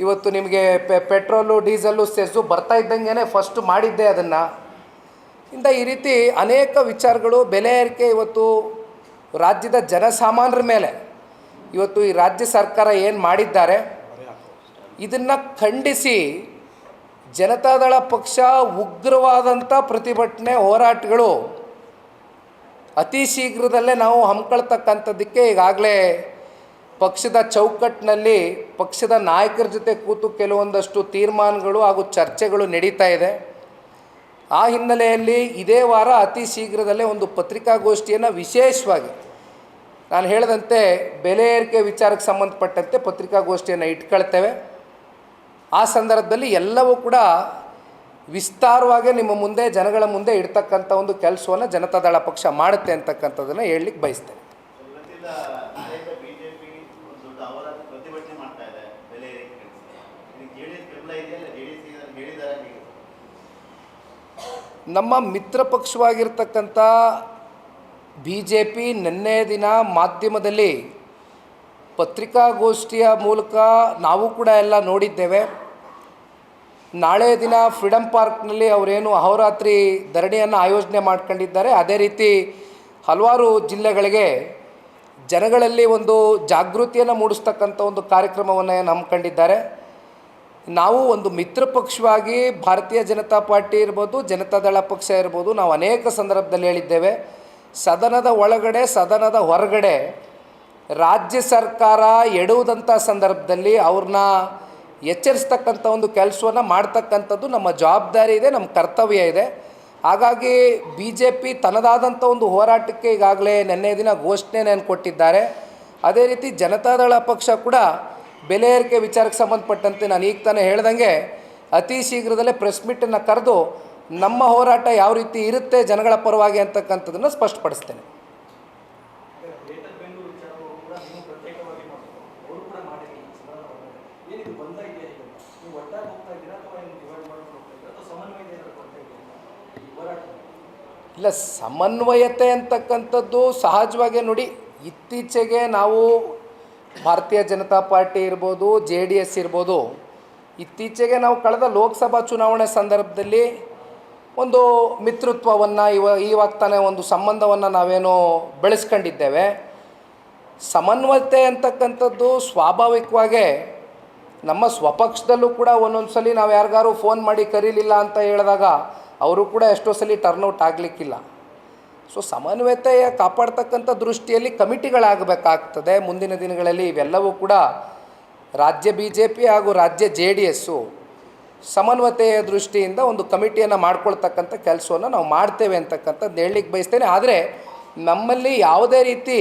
ಇವತ್ತು ನಿಮಗೆ ಪೆಟ್ರೋಲು ಡೀಸೆಲ್ಲು ಸೆಸ್ಸು ಬರ್ತಾ ಇದ್ದಂಗೆ ಫಸ್ಟ್ ಮಾಡಿದ್ದೆ ಅದನ್ನು. ಇಂಥ ಈ ರೀತಿ ಅನೇಕ ವಿಚಾರಗಳು ಬೆಲೆ ಏರಿಕೆ ಇವತ್ತು ರಾಜ್ಯದ ಜನಸಾಮಾನ್ಯರ ಮೇಲೆ ಇವತ್ತು ಈ ರಾಜ್ಯ ಸರ್ಕಾರ ಏನು ಮಾಡಿದ್ದಾರೆ, ಇದನ್ನು ಖಂಡಿಸಿ ಜನತಾದಳ ಪಕ್ಷ ಉಗ್ರವಾದಂಥ ಪ್ರತಿಭಟನೆ ಹೋರಾಟಗಳು ಅತಿ ಶೀಘ್ರದಲ್ಲೇ ನಾವು ಹಮ್ಮಿಕೊಳ್ತಕ್ಕಂಥದ್ದಕ್ಕೆ ಈಗಾಗಲೇ ಪಕ್ಷದ ಚೌಕಟ್ಟಿನಲ್ಲಿ ಪಕ್ಷದ ನಾಯಕರ ಜೊತೆ ಕೂತು ಕೆಲವೊಂದಷ್ಟು ತೀರ್ಮಾನಗಳು ಹಾಗೂ ಚರ್ಚೆಗಳು ನಡೀತಾ ಇದೆ. ಆ ಹಿನ್ನೆಲೆಯಲ್ಲಿ ಇದೇ ವಾರ ಅತಿ ಶೀಘ್ರದಲ್ಲೇ ಒಂದು ಪತ್ರಿಕಾಗೋಷ್ಠಿಯನ್ನು ವಿಶೇಷವಾಗಿ ನಾನು ಹೇಳಿದಂತೆ ಬೆಲೆ ಏರಿಕೆ ವಿಚಾರಕ್ಕೆ ಸಂಬಂಧಪಟ್ಟಂತೆ ಪತ್ರಿಕಾಗೋಷ್ಠಿಯನ್ನು ಇಟ್ಕೊಳ್ತೇವೆ. ಆ ಸಂದರ್ಭದಲ್ಲಿ ಎಲ್ಲವೂ ಕೂಡ ವಿಸ್ತಾರವಾಗಿ ನಿಮ್ಮ ಮುಂದೆ ಜನಗಳ ಮುಂದೆ ಇಡ್ತಕ್ಕಂಥ ಒಂದು ಕೆಲಸವನ್ನು ಜನತಾದಳ ಪಕ್ಷ ಮಾಡುತ್ತೆ ಅಂತಕ್ಕಂಥದ್ದನ್ನು ಹೇಳಲಿಕ್ಕೆ ಬಯಸ್ತೇನೆ. ನಮ್ಮ ಮಿತ್ರ ಪಕ್ಷವಾಗಿರ್ತಕ್ಕಂಥ BJP ನಿನ್ನೆ ದಿನ ಮಾಧ್ಯಮದಲ್ಲಿ ಪತ್ರಿಕಾಗೋಷ್ಠಿಯ ಮೂಲಕ ನಾವು ಕೂಡ ಎಲ್ಲ ನೋಡಿದ್ದೇವೆ. ನಾಳೆ ದಿನ ಫ್ರೀಡಮ್ ಪಾರ್ಕ್ನಲ್ಲಿ ಅವರೇನು ಅಹೋರಾತ್ರಿ ಧರಣಿಯನ್ನು ಆಯೋಜನೆ ಮಾಡ್ಕೊಂಡಿದ್ದಾರೆ. ಅದೇ ರೀತಿ ಹಲವಾರು ಜಿಲ್ಲೆಗಳಿಗೆ ಜನಗಳಲ್ಲಿ ಒಂದು ಜಾಗೃತಿಯನ್ನು ಮೂಡಿಸ್ತಕ್ಕಂಥ ಒಂದು ಕಾರ್ಯಕ್ರಮವನ್ನು ಹಮ್ಮಿಕೊಂಡಿದ್ದಾರೆ. ನಾವು ಒಂದು ಮಿತ್ರ ಪಕ್ಷವಾಗಿ ಭಾರತೀಯ ಜನತಾ ಪಾರ್ಟಿ ಇರ್ಬೋದು, ಜನತಾದಳ ಪಕ್ಷ ಇರ್ಬೋದು, ನಾವು ಅನೇಕ ಸಂದರ್ಭದಲ್ಲಿ ಹೇಳಿದ್ದೇವೆ, ಸದನದ ಒಳಗಡೆ ಸದನದ ಹೊರಗಡೆ ರಾಜ್ಯ ಸರ್ಕಾರ ಎಡುವುದಂಥ ಸಂದರ್ಭದಲ್ಲಿ ಅವ್ರನ್ನ ಎಚ್ಚರಿಸ್ತಕ್ಕಂಥ ಒಂದು ಕೆಲಸವನ್ನು ಮಾಡ್ತಕ್ಕಂಥದ್ದು ನಮ್ಮ ಜವಾಬ್ದಾರಿ ಇದೆ, ನಮ್ಮ ಕರ್ತವ್ಯ ಇದೆ. ಹಾಗಾಗಿ BJP ತನ್ನದಾದಂಥ ಒಂದು ಹೋರಾಟಕ್ಕೆ ಈಗಾಗಲೇ ನಿನ್ನೆ ದಿನ ಘೋಷಣೆಯನ್ನು ಕೊಟ್ಟಿದ್ದಾರೆ. ಅದೇ ರೀತಿ ಜನತಾದಳ ಪಕ್ಷ ಕೂಡ ಬೆಲೆ ಏರಿಕೆ ವಿಚಾರಕ್ಕೆ ಸಂಬಂಧಪಟ್ಟಂತೆ ನಾನು ಈಗ ತಾನೇ ಹೇಳ್ದಂಗೆ ಅತಿ ಶೀಘ್ರದಲ್ಲೇ ಪ್ರೆಸ್ ಮೀಟನ್ನು ಕರೆದು ನಮ್ಮ ಹೋರಾಟ ಯಾವ ರೀತಿ ಇರುತ್ತೆ ಜನಗಳ ಪರವಾಗಿ ಅಂತಕ್ಕಂಥದ್ದನ್ನು ಸ್ಪಷ್ಟಪಡಿಸ್ತೇನೆ. ಇಲ್ಲ, ಸಮನ್ವಯತೆ ಅಂತಕ್ಕಂಥದ್ದು ಸಹಜವಾಗಿ ನೋಡಿ, ಇತ್ತೀಚೆಗೆ ನಾವು ಭಾರತೀಯ ಜನತಾ ಪಾರ್ಟಿ ಇರ್ಬೋದು, JDS ಇರ್ಬೋದು, ಇತ್ತೀಚೆಗೆ ನಾವು ಕಳೆದ ಲೋಕಸಭಾ ಚುನಾವಣೆ ಸಂದರ್ಭದಲ್ಲಿ ಒಂದು ಮಿತ್ರತ್ವವನ್ನು ಇವಾಗ ತಾನೇ ಒಂದು ಸಂಬಂಧವನ್ನು ನಾವೇನೋ ಬೆಳೆಸ್ಕೊಂಡಿದ್ದೇವೆ. ಸಮನ್ವಯತೆ ಅಂತಕ್ಕಂಥದ್ದು ಸ್ವಾಭಾವಿಕವಾಗೇ ನಮ್ಮ ಸ್ವಪಕ್ಷದಲ್ಲೂ ಕೂಡ ಒಂದೊಂದು ಸಲ ನಾವು ಯಾರಿಗಾರು ಫೋನ್ ಮಾಡಿ ಕರೀಲಿಲ್ಲ ಅಂತ ಹೇಳಿದಾಗ ಅವರು ಕೂಡ ಎಷ್ಟೋ ಸಲ ಟರ್ನ್ಔಟ್ ಆಗಲಿಕ್ಕಿಲ್ಲ. ಸೊ ಸಮನ್ವಯತೆಯ ಕಾಪಾಡ್ತಕ್ಕಂಥ ದೃಷ್ಟಿಯಲ್ಲಿ ಕಮಿಟಿಗಳಾಗಬೇಕಾಗ್ತದೆ ಮುಂದಿನ ದಿನಗಳಲ್ಲಿ. ಇವೆಲ್ಲವೂ ಕೂಡ ರಾಜ್ಯ BJP ಹಾಗೂ ರಾಜ್ಯ JDSಸು ಸಮನ್ವಯತೆಯ ದೃಷ್ಟಿಯಿಂದ ಒಂದು ಕಮಿಟಿಯನ್ನು ಮಾಡ್ಕೊಳ್ತಕ್ಕಂಥ ಕೆಲಸವನ್ನು ನಾವು ಮಾಡ್ತೇವೆ ಅಂತಕ್ಕಂಥದ್ದು ಹೇಳಲಿಕ್ಕೆ ಬಯಸ್ತೇನೆ. ಆದರೆ ನಮ್ಮಲ್ಲಿ ಯಾವುದೇ ರೀತಿ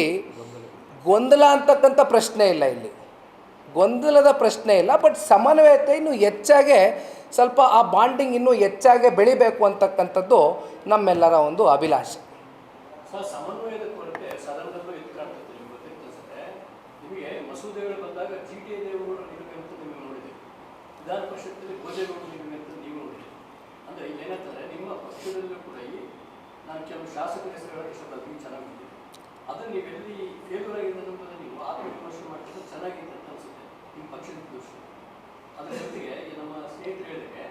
ಗೊಂದಲ ಅಂತಕ್ಕಂಥ ಪ್ರಶ್ನೆ ಇಲ್ಲ, ಇಲ್ಲಿ ಗೊಂದಲದ ಪ್ರಶ್ನೆ ಇಲ್ಲ. ಬಟ್ ಸಮನ್ವಯತೆ ಇನ್ನೂ ಹೆಚ್ಚಾಗೆ ಸ್ವಲ್ಪ ಆ ಬಾಂಡಿಂಗ್ ಇನ್ನೂ ಹೆಚ್ಚಾಗಿ ಬೆಳಿಬೇಕು ಅಂತಕ್ಕಂಥದ್ದು ನಮ್ಮೆಲ್ಲರ ಒಂದು ಅಭಿಲಾಷೆ. ಸರ್, ಸಮನ್ವಯದ ಕೊರತೆ ಸದನದಲ್ಲೂ ಎದುರಾಗ್ತದೆ. ನಿಮ್ಗೆ ಗೊತ್ತಿರ್ತದೆ, ನಿಮಗೆ ಮಸೂದೆಗಳು ಬಂದಾಗ GTA ದೇವರು ನಿಮಗೆ ಅಂತ ನೀವು ನೋಡಿದ್ದೀವಿ, ವಿಧಾನ ಪರಿಷತ್ತಲ್ಲಿ ಭೋಜೇಗೌಡರು ನಿಮಗೆ ಅಂತ ನೀವು ನೋಡಿದ್ದೀವಿ. ಅಂದರೆ ಏನಂತಾರೆ, ನಿಮ್ಮ ಪಕ್ಷದಲ್ಲೂ ಕೂಡ ನಾನು ಕೆಲವು ಶಾಸಕರ ಹೆಸರು ಹೇಳೋಕ್ಕೆ ಇಷ್ಟಪಡ್ತೀನಿ, ಚೆನ್ನಾಗಿದೆ. ಅದನ್ನು ನೀವೆಲ್ಲಿ ಫೇಲ್ಯೂರ್ ಆಗಿದೆ ಅನ್ನೋದನ್ನು ನೀವು ಆತ್ಮವಿಮರ್ಶೆ ಮಾಡಿದ್ರೆ ಚೆನ್ನಾಗಿದೆ ಅಂತ ಅನಿಸುತ್ತೆ ನಿಮ್ಮ ಪಕ್ಷದ ದೃಷ್ಟಿ. ಅದರ ಜೊತೆಗೆ ನಮ್ಮ ಸ್ನೇಹಿತರು ಹೇಳಿದರೆ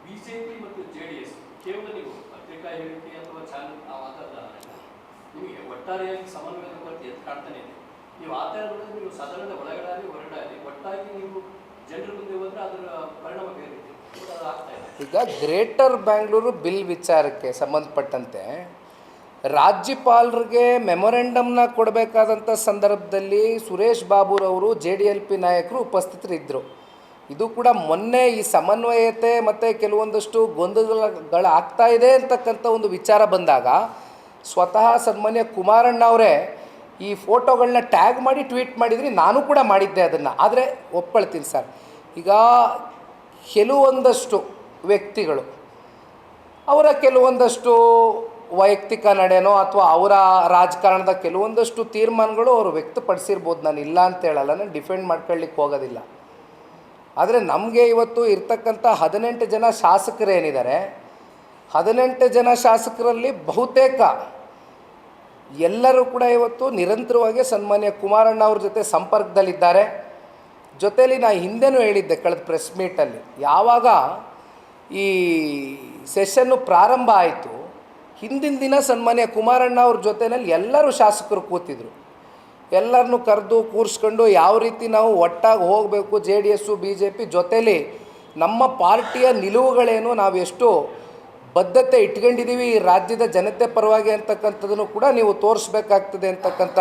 BJP ಮತ್ತು JDS ಕೇವಲ ನೀವು ಪತ್ರಿಕಾ ಹೇಳಿಕೆ ಅಥವಾ ಚಾನಲ್ ನಿಮಗೆ ಒಟ್ಟಾರೆಯಾಗಿ ಸಮನ್ವಯದ ಕೊರತೆ ಎದ್ದು ಕಾಣ್ತಾನೆ ಇದೆ. ನೀವು ಆ ಥರ ನೋಡಿದ್ರೆ ನೀವು ಸದನದ ಒಳಗಡೆ ಹೊರಗಡೆ ಒಟ್ಟಾಗಿ ನೀವು ಜನರ ಮುಂದೆ ಹೋದರೆ ಅದರ ಪರಿಣಾಮ ಬೇರೆ ಆಗ್ತಾ ಇದೆ. ಈಗ ಗ್ರೇಟರ್ ಬ್ಯಾಂಗ್ಳೂರು ಬಿಲ್ ವಿಚಾರಕ್ಕೆ ಸಂಬಂಧಪಟ್ಟಂತೆ ರಾಜ್ಯಪಾಲರಿಗೆ ಮೆಮೊರೆಂಡಮ್ನ ಕೊಡಬೇಕಾದಂಥ ಸಂದರ್ಭದಲ್ಲಿ ಸುರೇಶ್ ಬಾಬುರವರು JDLP ನಾಯಕರು ಉಪಸ್ಥಿತರಿದ್ದರು. ಇದು ಕೂಡ ಮೊನ್ನೆ ಈ ಸಮನ್ವಯತೆ ಮತ್ತು ಕೆಲವೊಂದಷ್ಟು ಗೊಂದಲಗಳಾಗ್ತಾ ಇದೆ ಅಂತಕ್ಕಂಥ ಒಂದು ವಿಚಾರ ಬಂದಾಗ ಸ್ವತಃ ಸನ್ಮಾನ್ಯ ಕುಮಾರಣ್ಣ ಅವರೇ ಈ ಫೋಟೋಗಳನ್ನ ಟ್ಯಾಗ್ ಮಾಡಿ ಟ್ವೀಟ್ ಮಾಡಿದ್ರಿ, ನಾನು ಕೂಡ ಮಾಡಿದ್ದೆ ಅದನ್ನು. ಆದರೆ ಒಪ್ಕೊಳ್ತೀನಿ ಸರ್, ಈಗ ಕೆಲವೊಂದಷ್ಟು ವ್ಯಕ್ತಿಗಳು ಅವರ ಕೆಲವೊಂದಷ್ಟು ವೈಯಕ್ತಿಕ ನಡೆನೋ ಅಥವಾ ಅವರ ರಾಜಕಾರಣದ ಕೆಲವೊಂದಷ್ಟು ತೀರ್ಮಾನಗಳು ಅವರು ವ್ಯಕ್ತಪಡಿಸಿರ್ಬೋದು, ನಾನು ಇಲ್ಲ ಅಂತ ಹೇಳಲ್ಲ, ನಾನು ಡಿಫೆಂಡ್ ಮಾಡ್ಕೊಳ್ಳಿಕ್ಕೆ ಹೋಗೋದಿಲ್ಲ. ಆದರೆ ನಮಗೆ ಇವತ್ತು ಇರ್ತಕ್ಕಂಥ 18 ಜನ ಶಾಸಕರೇನಿದ್ದಾರೆ, 18 ಜನ ಶಾಸಕರಲ್ಲಿ ಬಹುತೇಕ ಎಲ್ಲರೂ ಕೂಡ ಇವತ್ತು ನಿರಂತರವಾಗಿ ಸನ್ಮಾನ್ಯ ಕುಮಾರಣ್ಣ ಅವ್ರ ಜೊತೆ ಸಂಪರ್ಕದಲ್ಲಿದ್ದಾರೆ. ಜೊತೆಯಲ್ಲಿ ನಾನು ಹಿಂದೆನೂ ಹೇಳಿದ್ದೆ ಕಳೆದ ಪ್ರೆಸ್ ಮೀಟಲ್ಲಿ, ಯಾವಾಗ ಈ ಸೆಷನ್ನು ಪ್ರಾರಂಭ ಆಯಿತು ಹಿಂದಿನ ದಿನ ಸನ್ಮಾನ್ಯ ಕುಮಾರಣ್ಣ ಅವ್ರ ಜೊತೆಯಲ್ಲಿ ಎಲ್ಲರೂ ಶಾಸಕರು ಕೂತಿದ್ರು. ಎಲ್ಲರನ್ನೂ ಕರೆದು ಕೂರಿಸ್ಕೊಂಡು ಯಾವ ರೀತಿ ನಾವು ಒಟ್ಟಾಗಿ ಹೋಗಬೇಕು, JDS BJP ಜೊತೆಯಲ್ಲಿ ನಮ್ಮ ಪಾರ್ಟಿಯ ನಿಲುವುಗಳೇನು, ನಾವು ಎಷ್ಟು ಬದ್ಧತೆ ಇಟ್ಕೊಂಡಿದ್ದೀವಿ ಈ ರಾಜ್ಯದ ಜನತೆ ಪರವಾಗಿ ಅಂತಕ್ಕಂಥದ್ದನ್ನು ಕೂಡ ನೀವು ತೋರಿಸ್ಬೇಕಾಗ್ತದೆ ಅಂತಕ್ಕಂಥ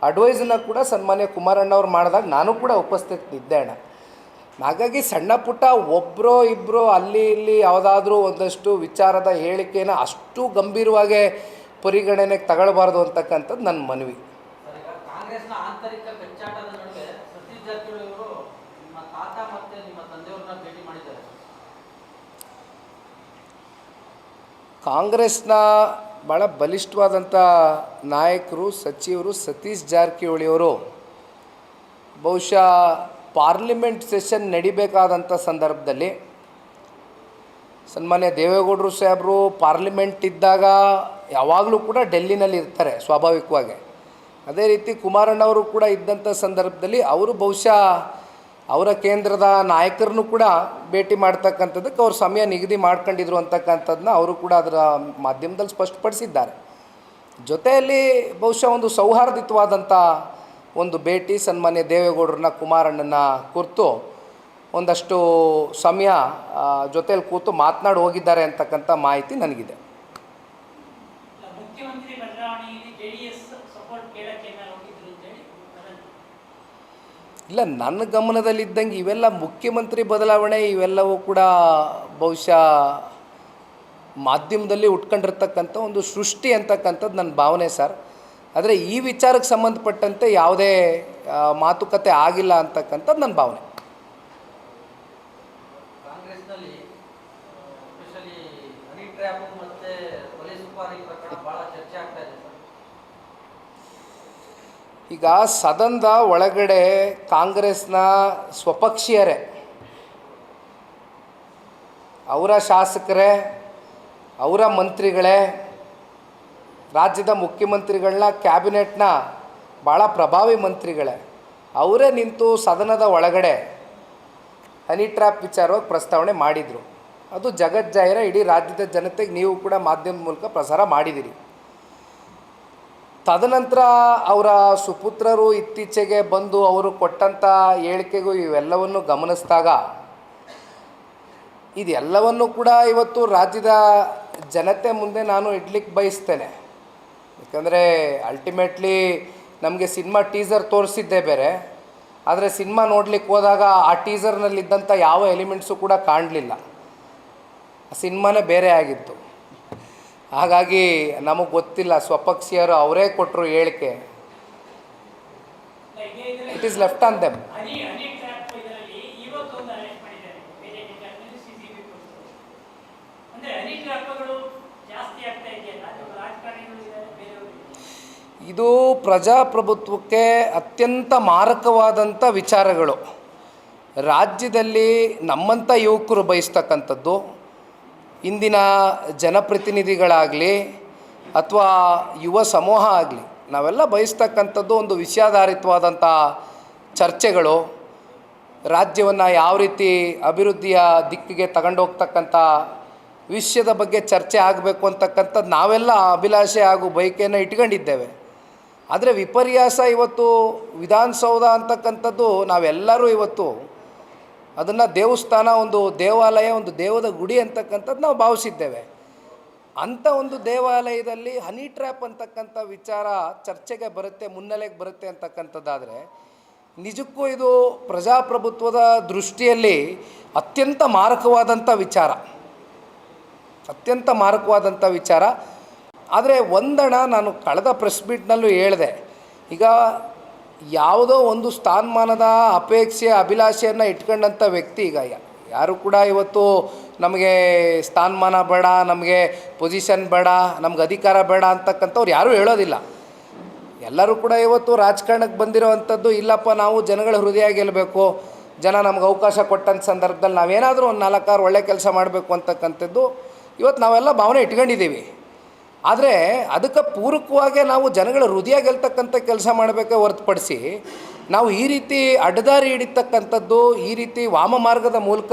ಅಡ್ವೈಸನ್ನು ಕೂಡ ಸನ್ಮಾನ್ಯ ಕುಮಾರಣ್ಣವ್ರು ಮಾಡಿದಾಗ ನಾನು ಕೂಡ ಉಪಸ್ಥಿತನಿದ್ದೆ ಅಣ್ಣ. ಹಾಗಾಗಿ ಸಣ್ಣ ಪುಟ್ಟ ಒಬ್ಬರೋ ಇಬ್ಬರೋ ಅಲ್ಲಿ ಇಲ್ಲಿ ಯಾವುದಾದ್ರೂ ಒಂದಷ್ಟು ವಿಚಾರದ ಹೇಳಿಕೆಯನ್ನು ಅಷ್ಟು ಗಂಭೀರವಾಗಿ ಪರಿಗಣನೆಗೆ ತಗೊಳ್ಬಾರ್ದು ಅಂತಕ್ಕಂಥದ್ದು ನನ್ನ ಮನವಿ. ಕಾಂಗ್ರೆಸ್ನ ಆಂತರಿಕ ಕಚ್ಚಾಟದ ನಡುವೆ ಸತೀಶ್ ಜಾರಕಿಹೊಳಿ ಅವರು ನಿಮ್ಮ ತಾತ ಮತ್ತು ನಿಮ್ಮ ತಂದೆಯವ್ರನ್ನ ಭೇಟಿ ಮಾಡಿದ್ದಾರೆ. ಕಾಂಗ್ರೆಸ್ನ ಭಾಳ ಬಲಿಷ್ಠವಾದಂಥ ನಾಯಕರು ಸಚಿವರು ಸತೀಶ್ ಜಾರಕಿಹೊಳಿಯವರು ಬಹುಶಃ ಪಾರ್ಲಿಮೆಂಟ್ ಸೆಷನ್ ನಡಿಬೇಕಾದಂಥ ಸಂದರ್ಭದಲ್ಲಿ ಸನ್ಮಾನ್ಯ ದೇವೇಗೌಡರು ಸಾಹೇಬರು ಪಾರ್ಲಿಮೆಂಟ್ ಇದ್ದಾಗ ಯಾವಾಗಲೂ ಕೂಡ ಡೆಲ್ಲಿನಲ್ಲಿ ಇರ್ತಾರೆ ಸ್ವಾಭಾವಿಕವಾಗಿ. ಅದೇ ರೀತಿ ಕುಮಾರಣ್ಣವರು ಕೂಡ ಇದ್ದಂಥ ಸಂದರ್ಭದಲ್ಲಿ ಅವರು ಬಹುಶಃ ಅವರ ಕೇಂದ್ರದ ನಾಯಕರನ್ನು ಕೂಡ ಭೇಟಿ ಮಾಡ್ತಕ್ಕಂಥದ್ದಕ್ಕೆ ಅವ್ರು ಸಮಯ ನಿಗದಿ ಮಾಡ್ಕೊಂಡಿದ್ರು ಅಂತಕ್ಕಂಥದ್ದನ್ನ ಅವರು ಕೂಡ ಅದರ ಮಾಧ್ಯಮದಲ್ಲಿ ಸ್ಪಷ್ಟಪಡಿಸಿದ್ದಾರೆ. ಜೊತೆಯಲ್ಲಿ ಬಹುಶಃ ಒಂದು ಸೌಹಾರ್ದಯುತವಾದಂಥ ಒಂದು ಭೇಟಿ ಸನ್ಮಾನ್ಯ ದೇವೇಗೌಡರನ್ನ ಕುಮಾರಣ್ಣನ ಕುರಿತು ಒಂದಷ್ಟು ಸಮಯ ಜೊತೆಯಲ್ಲಿ ಕೂತು ಮಾತನಾಡಿ ಹೋಗಿದ್ದಾರೆ ಅಂತಕ್ಕಂಥ ಮಾಹಿತಿ ನನಗಿದೆ. ಮುಖ್ಯಮಂತ್ರಿ ಬದಲಾವಣೆಯಲ್ಲಿ ಜೆಡಿಎಸ್ ಸಪೋರ್ಟ್ ಕೇಳಕ್ಕೆ ಹೋಗಿದ್ರು ಅಂತೇಳಿ ಇಲ್ಲ, ನನ್ನ ಗಮನದಲ್ಲಿದ್ದಂಗೆ ಇವೆಲ್ಲ ಮುಖ್ಯಮಂತ್ರಿ ಬದಲಾವಣೆ ಇವೆಲ್ಲವೂ ಕೂಡ ಬಹುಶಃ ಮಾಧ್ಯಮದಲ್ಲಿ ಉಟ್ಕೊಂಡಿರ್ತಕ್ಕಂಥ ಒಂದು ಸೃಷ್ಟಿ ಅಂತಕ್ಕಂಥದ್ದು ನನ್ನ ಭಾವನೆ ಸರ್. ಆದರೆ ಈ ವಿಚಾರಕ್ಕೆ ಸಂಬಂಧಪಟ್ಟಂತೆ ಯಾವುದೇ ಮಾತುಕತೆ ಆಗಿಲ್ಲ ಅಂತಕ್ಕಂಥದ್ದು ನನ್ನ ಭಾವನೆ. ಕಾಂಗ್ರೆಸ್ನಲ್ಲಿ ಎಸ್ಪೆಷಲಿ ಹನಿ ಟ್ರ್ಯಾಪ್ ಮತ್ತೆ ಕೊಲೆ ಸುಪಾರಿ ಪ್ರಕರಣ ಬಹಳ ಚರ್ಚೆ ಆಗ್ತಾ ಇದೆ ಸರ್. ಈಗ ಸದನದ ಒಳಗಡೆ ಕಾಂಗ್ರೆಸ್ನ ಸ್ವಪಕ್ಷೀಯರೇ, ಅವರ ಶಾಸಕರೇ, ಅವರ ಮಂತ್ರಿಗಳೇ, ರಾಜ್ಯದ ಮುಖ್ಯಮಂತ್ರಿಗಳನ್ನ, ಕ್ಯಾಬಿನೆಟ್ನ ಭಾಳ ಪ್ರಭಾವಿ ಮಂತ್ರಿಗಳೇ ಅವರೇ ನಿಂತು ಸದನದ ಒಳಗಡೆ ಹನಿ ಟ್ರ್ಯಾಪ್ ವಿಚಾರವಾಗಿ ಪ್ರಸ್ತಾವನೆ ಮಾಡಿದರು. ಅದು ಜಗಜ್ಜಾಹಿರ, ಇಡೀ ರಾಜ್ಯದ ಜನತೆಗೆ ನೀವು ಕೂಡ ಮಾಧ್ಯಮದ ಮೂಲಕ ಪ್ರಸಾರ ಮಾಡಿದ್ದೀರಿ. ತದನಂತರ ಅವರ ಸುಪುತ್ರರು ಇತ್ತೀಚೆಗೆ ಬಂದು ಅವರು ಕೊಟ್ಟಂಥ ಹೇಳಿಕೆಗೂ ಇವೆಲ್ಲವನ್ನು ಗಮನಿಸಿದಾಗ ಇದೆಲ್ಲವನ್ನು ಕೂಡ ಇವತ್ತು ರಾಜ್ಯದ ಜನತೆ ಮುಂದೆ ನಾನು ಇಡ್ಲಿಕ್ಕೆ ಬಯಸ್ತೇನೆ. ಯಾಕಂದರೆ ಅಲ್ಟಿಮೇಟ್ಲಿ ನಮಗೆ ಸಿನಿಮಾ ಟೀಸರ್ ತೋರಿಸಿದ್ದೇ ಬೇರೆ, ಆದರೆ ಸಿನಿಮಾ ನೋಡ್ಲಿಕ್ಕೆ ಹೋದಾಗ ಆ ಟೀಸರ್ನಲ್ಲಿದ್ದಂಥ ಯಾವ ಎಲಿಮೆಂಟ್ಸು ಕೂಡ ಕಾಣಲಿಲ್ಲ, ಆ ಸಿನಿಮಾನೇ ಬೇರೆ ಆಗಿತ್ತು. ಹಾಗಾಗಿ ನಮಗೆ ಗೊತ್ತಿಲ್ಲ, ಸ್ವಪಕ್ಷೀಯರು ಅವರೇ ಕೊಟ್ಟರು ಹೇಳಿಕೆ. It is left on them. Honey trap ಇದರಲ್ಲಿ ಇವತ್ತು ಒಂದು ಅರೆಸ್ಟ್ ಮಾಡಿದ್ದಾರೆ ಬೇರೆ ಡಿಪಾರ್ಟ್ಮೆಂಟ್ ಸಿಸಿಬಿ ಅಂದ್ರೆ ಹನಿ ಟ್ರ್ಯಾಪ್ಗಳು ಜಾಸ್ತಿ ಆಗ್ತಾ ಇದೆಯಲ್ಲ, ರಾಜಕಾರಣಿಗಳು ಇದ್ದಾರೆ, ಬೇರೆಯವರು. ಇದು ಪ್ರಜಾಪ್ರಭುತ್ವಕ್ಕೆ ಅತ್ಯಂತ ಮಾರಕವಾದಂಥ ವಿಚಾರಗಳು. ರಾಜ್ಯದಲ್ಲಿ ನಮ್ಮಂಥ ಯುವಕರು ಬಯಸ್ತಕ್ಕಂಥದ್ದು, ಇಂದಿನ ಜನಪ್ರತಿನಿಧಿಗಳಾಗಲಿ ಅಥವಾ ಯುವ ಸಮೂಹ ಆಗಲಿ, ನಾವೆಲ್ಲ ಬಯಸ್ತಕ್ಕಂಥದ್ದು ಒಂದು ವಿಷಯಾಧಾರಿತವಾದಂಥ ಚರ್ಚೆಗಳು, ರಾಜ್ಯವನ್ನು ಯಾವ ರೀತಿ ಅಭಿವೃದ್ಧಿಯ ದಿಕ್ಕಿಗೆ ತಗೊಂಡೋಗ್ತಕ್ಕಂಥ ವಿಷಯದ ಬಗ್ಗೆ ಚರ್ಚೆ ಆಗಬೇಕು ಅಂತಕ್ಕಂಥದ್ದು ನಾವೆಲ್ಲ ಅಭಿಲಾಷೆ ಹಾಗೂ ಬಯಕೆಯನ್ನು ಇಟ್ಕೊಂಡಿದ್ದೇವೆ. ಆದರೆ ವಿಪರ್ಯಾಸ ಇವತ್ತು ವಿಧಾನಸೌಧ ಅಂತಕ್ಕಂಥದ್ದು ನಾವೆಲ್ಲರೂ ಇವತ್ತು ಅದನ್ನು ದೇವಸ್ಥಾನ, ಒಂದು ದೇವಾಲಯ, ಒಂದು ದೇವದ ಗುಡಿ ಅಂತಕ್ಕಂಥದ್ದು ನಾವು ಭಾವಿಸಿದ್ದೇವೆ. ಅಂಥ ಒಂದು ದೇವಾಲಯದಲ್ಲಿ ಹನಿ ಟ್ರ್ಯಾಪ್ ಅಂತಕ್ಕಂಥ ವಿಚಾರ ಚರ್ಚೆಗೆ ಬರುತ್ತೆ, ಮುನ್ನೆಲೆಗೆ ಬರುತ್ತೆ ಅಂತಕ್ಕಂಥದ್ದಾದರೆ ನಿಜಕ್ಕೂ ಇದು ಪ್ರಜಾಪ್ರಭುತ್ವದ ದೃಷ್ಟಿಯಲ್ಲಿ ಅತ್ಯಂತ ಮಾರಕವಾದಂಥ ವಿಚಾರ, ಅತ್ಯಂತ ಮಾರಕವಾದಂಥ ವಿಚಾರ. ಆದರೆ ಒಂದಣ ನಾನು ಕಳೆದ ಪ್ರೆಸ್ ಮೀಟ್ನಲ್ಲೂ ಹೇಳಿದೆ, ಈಗ ಯಾವುದೋ ಒಂದು ಸ್ಥಾನಮಾನದ ಅಪೇಕ್ಷೆ ಅಭಿಲಾಷೆಯನ್ನು ಇಟ್ಕೊಂಡಂಥ ವ್ಯಕ್ತಿ ಈಗ ಯಾರು ಕೂಡ ಇವತ್ತು ನಮಗೆ ಸ್ಥಾನಮಾನ ಬೇಡ, ನಮಗೆ ಪೊಸಿಷನ್ ಬೇಡ, ನಮ್ಗೆ ಅಧಿಕಾರ ಬೇಡ ಅಂತಕ್ಕಂಥವ್ರು ಯಾರೂ ಹೇಳೋದಿಲ್ಲ. ಎಲ್ಲರೂ ಕೂಡ ಇವತ್ತು ರಾಜಕಾರಣಕ್ಕೆ ಬಂದಿರೋವಂಥದ್ದು, ಇಲ್ಲಪ್ಪ ನಾವು ಜನಗಳ ಹೃದಯ ಗೆಲ್ಲಬೇಕು, ಜನ ನಮ್ಗೆ ಅವಕಾಶ ಕೊಟ್ಟಂಥ ಸಂದರ್ಭದಲ್ಲಿ ನಾವೇನಾದರೂ ಒಂದು 4-6 ಒಳ್ಳೆ ಕೆಲಸ ಮಾಡಬೇಕು ಅಂತಕ್ಕಂಥದ್ದು ಇವತ್ತು ನಾವೆಲ್ಲ ಭಾವನೆ ಇಟ್ಕೊಂಡಿದ್ದೀವಿ. ಆದರೆ ಅದಕ್ಕೆ ಪೂರಕವಾಗಿ ನಾವು ಜನಗಳ ಹೃದಯ ಗೆಲ್ತಕ್ಕಂಥ ಕೆಲಸ ಮಾಡಬೇಕೇ ಹೊರತುಪಡಿಸಿ ನಾವು ಈ ರೀತಿ ಅಡ್ಡದಾರಿ ಹಿಡಿತಕ್ಕಂಥದ್ದು, ಈ ರೀತಿ ವಾಮ ಮಾರ್ಗದ ಮೂಲಕ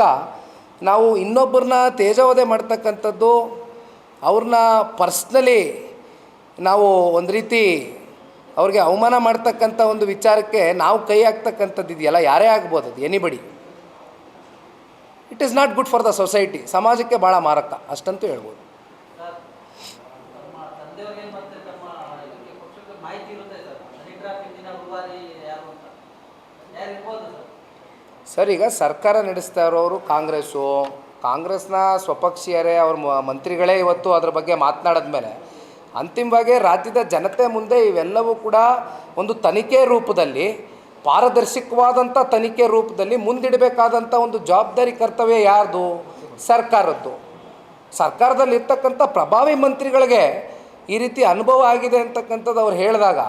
ನಾವು ಇನ್ನೊಬ್ಬರನ್ನ ತೇಜೋವಧೆ ಮಾಡ್ತಕ್ಕಂಥದ್ದು, ಅವ್ರನ್ನ ಪರ್ಸ್ನಲಿ ನಾವು ಒಂದು ರೀತಿ ಅವ್ರಿಗೆ ಅವಮಾನ ಮಾಡ್ತಕ್ಕಂಥ ಒಂದು ವಿಚಾರಕ್ಕೆ ನಾವು ಕೈ ಹಾಕ್ತಕ್ಕಂಥದ್ದು ಇದೆಯಲ್ಲ, ಯಾರೇ ಆಗ್ಬೋದು, ಅದು anybody. It is not good for the society, ಸಮಾಜಕ್ಕೆ ಭಾಳ ಮಾರಕ, ಅಷ್ಟಂತೂ ಹೇಳ್ಬೋದು. ಸರ್, ತಮ್ಮ ತಂದೆಯವರಿಗೆ ಮತ್ತೆ ತಮ್ಮ ಇದಕ್ಕೆ ಪಕ್ಷಕ್ಕೆ ಮಾಹಿತಿ ಇರುತ್ತೆ ಸರ್, ಹನಿ ಟ್ರ್ಯಾಪ್ ಹಿಂದಿನ ರೂವಾರಿ ಯಾರು ಅಂತ, ಯಾರು ಇರ್ಬೋದು ಸರ್? ಸರ್, ಈಗ ಸರ್ಕಾರ ನಡೆಸ್ತಾ ಇರೋರು ಕಾಂಗ್ರೆಸ್ನ ಸ್ವಪಕ್ಷೀಯರೇ, ಅವ್ರ ಮಂತ್ರಿಗಳೇ ಇವತ್ತು ಅದ್ರ ಬಗ್ಗೆ ಮಾತನಾಡಿದ್ಮೇಲೆ ಅಂತಿಮವಾಗಿ ರಾಜ್ಯದ ಜನತೆ ಮುಂದೆ ಇವೆಲ್ಲವೂ ಕೂಡ ಒಂದು ತನಿಖೆ ರೂಪದಲ್ಲಿ, ಪಾರದರ್ಶಕವಾದಂಥ ತನಿಖೆ ರೂಪದಲ್ಲಿ ಮುಂದಿಡಬೇಕಾದಂಥ ಒಂದು ಜವಾಬ್ದಾರಿ ಕರ್ತವ್ಯ ಯಾರ್ದು? ಸರ್ಕಾರದ್ದು. ಸರ್ಕಾರದಲ್ಲಿರ್ತಕ್ಕಂಥ ಪ್ರಭಾವಿ ಮಂತ್ರಿಗಳಿಗೆ ಈ ರೀತಿ ಅನುಭವ ಆಗಿದೆ ಅಂತಕ್ಕಂಥದ್ದು ಅವ್ರು ಹೇಳಿದಾಗ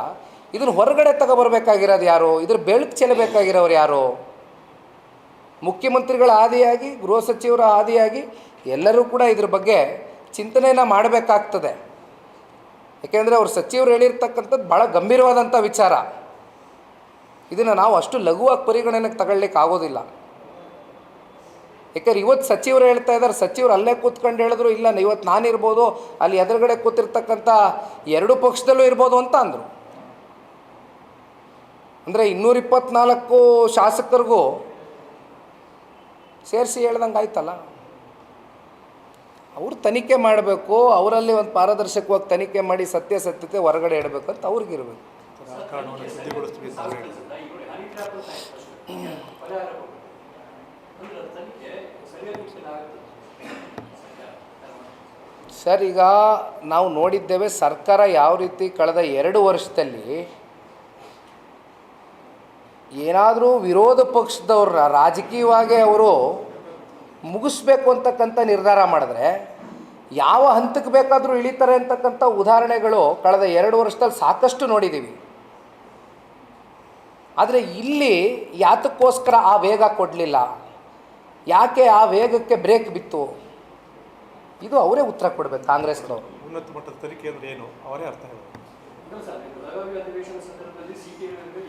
ಇದನ್ನು ಹೊರಗಡೆ ತಗೊಬರ್ಬೇಕಾಗಿರೋದು ಯಾರು? ಇದ್ರ ಬೆಳಕು ಚೆಲ್ಲಬೇಕಾಗಿರೋರು ಯಾರು? ಮುಖ್ಯಮಂತ್ರಿಗಳ ಆದಿಯಾಗಿ, ಗೃಹ ಸಚಿವರ ಆದಿಯಾಗಿ ಎಲ್ಲರೂ ಕೂಡ ಇದ್ರ ಬಗ್ಗೆ ಚಿಂತನೆಯನ್ನು ಮಾಡಬೇಕಾಗ್ತದೆ. ಯಾಕೆಂದರೆ ಅವ್ರು ಸಚಿವರು ಹೇಳಿರ್ತಕ್ಕಂಥದ್ದು ಭಾಳ ಗಂಭೀರವಾದಂಥ ವಿಚಾರ. ಇದನ್ನು ನಾವು ಅಷ್ಟು ಲಘುವಾಗಿ ಪರಿಗಣನೆಗೆ ತಗೊಳ್ಳಿಕ್ಕೆ ಆಗೋದಿಲ್ಲ. ಯಾಕಂದ್ರೆ ಇವತ್ತು ಸಚಿವರು ಹೇಳ್ತಾ ಇದ್ದಾರೆ, ಸಚಿವರು ಅಲ್ಲೇ ಕೂತ್ಕೊಂಡು ಹೇಳಿದ್ರು, ಇಲ್ಲ ಇವತ್ತು ನಾನಿರ್ಬೋದು, ಅಲ್ಲಿ ಎದುರುಗಡೆ ಕೂತಿರ್ತಕ್ಕಂಥ ಎರಡೂ ಪಕ್ಷದಲ್ಲೂ ಇರ್ಬೋದು ಅಂತ ಅಂದರು. ಅಂದರೆ 224 ಶಾಸಕರಿಗೂ ಸೇರಿಸಿ ಹೇಳ್ದಂಗೆ ಆಯ್ತಲ್ಲ. ಅವ್ರು ತನಿಖೆ ಮಾಡಬೇಕು, ಅವರಲ್ಲಿ ಒಂದು ಪಾರದರ್ಶಕವಾಗಿ ತನಿಖೆ ಮಾಡಿ ಸತ್ಯಾಸತ್ಯತೆ ಹೊರಗಡೆ ಇಡಬೇಕಂತ ಅವ್ರಿಗಿರ್ಬೇಕು. ಸರ್, ಈಗ ನಾವು ನೋಡಿದ್ದೇವೆ ಸರ್ಕಾರ ಯಾವ ರೀತಿ ಕಳೆದ 2 ವರ್ಷದಲ್ಲಿ ಏನಾದರೂ ವಿರೋಧ ಪಕ್ಷದವ್ರ ರಾಜಕೀಯವಾಗಿ ಅವರು ಮುಗಿಸ್ಬೇಕು ಅಂತಕ್ಕಂಥ ನಿರ್ಧಾರ ಮಾಡಿದ್ರೆ ಯಾವ ಹಂತಕ್ಕೆ ಬೇಕಾದರೂ ಇಳಿತಾರೆ ಅಂತಕ್ಕಂಥ ಉದಾಹರಣೆಗಳು ಕಳೆದ 2 ವರ್ಷದಲ್ಲಿ ಸಾಕಷ್ಟು ನೋಡಿದ್ದೀವಿ. ಆದರೆ ಇಲ್ಲಿ ಯಾತಕ್ಕೋಸ್ಕರ ಆ ವೇಗ ಕೊಡಲಿಲ್ಲ, ಯಾಕೆ ಆ ವೇಗಕ್ಕೆ ಬ್ರೇಕ್ ಬಿತ್ತು, ಇದು ಅವರೇ ಉತ್ತರ ಕೊಡಬೇಕು ಕಾಂಗ್ರೆಸ್ನವರು. ಉನ್ನತ ಮಟ್ಟದ ತನಿಖೆ ಅಂದರೆ ಏನು ಅವರೇ ಅರ್ಥ ಹೇಳೋದು. ಬೆಳಗಾವಿ ಅಧಿವೇಶನ ಸಂದರ್ಭದಲ್ಲಿ ಸಿಟಿ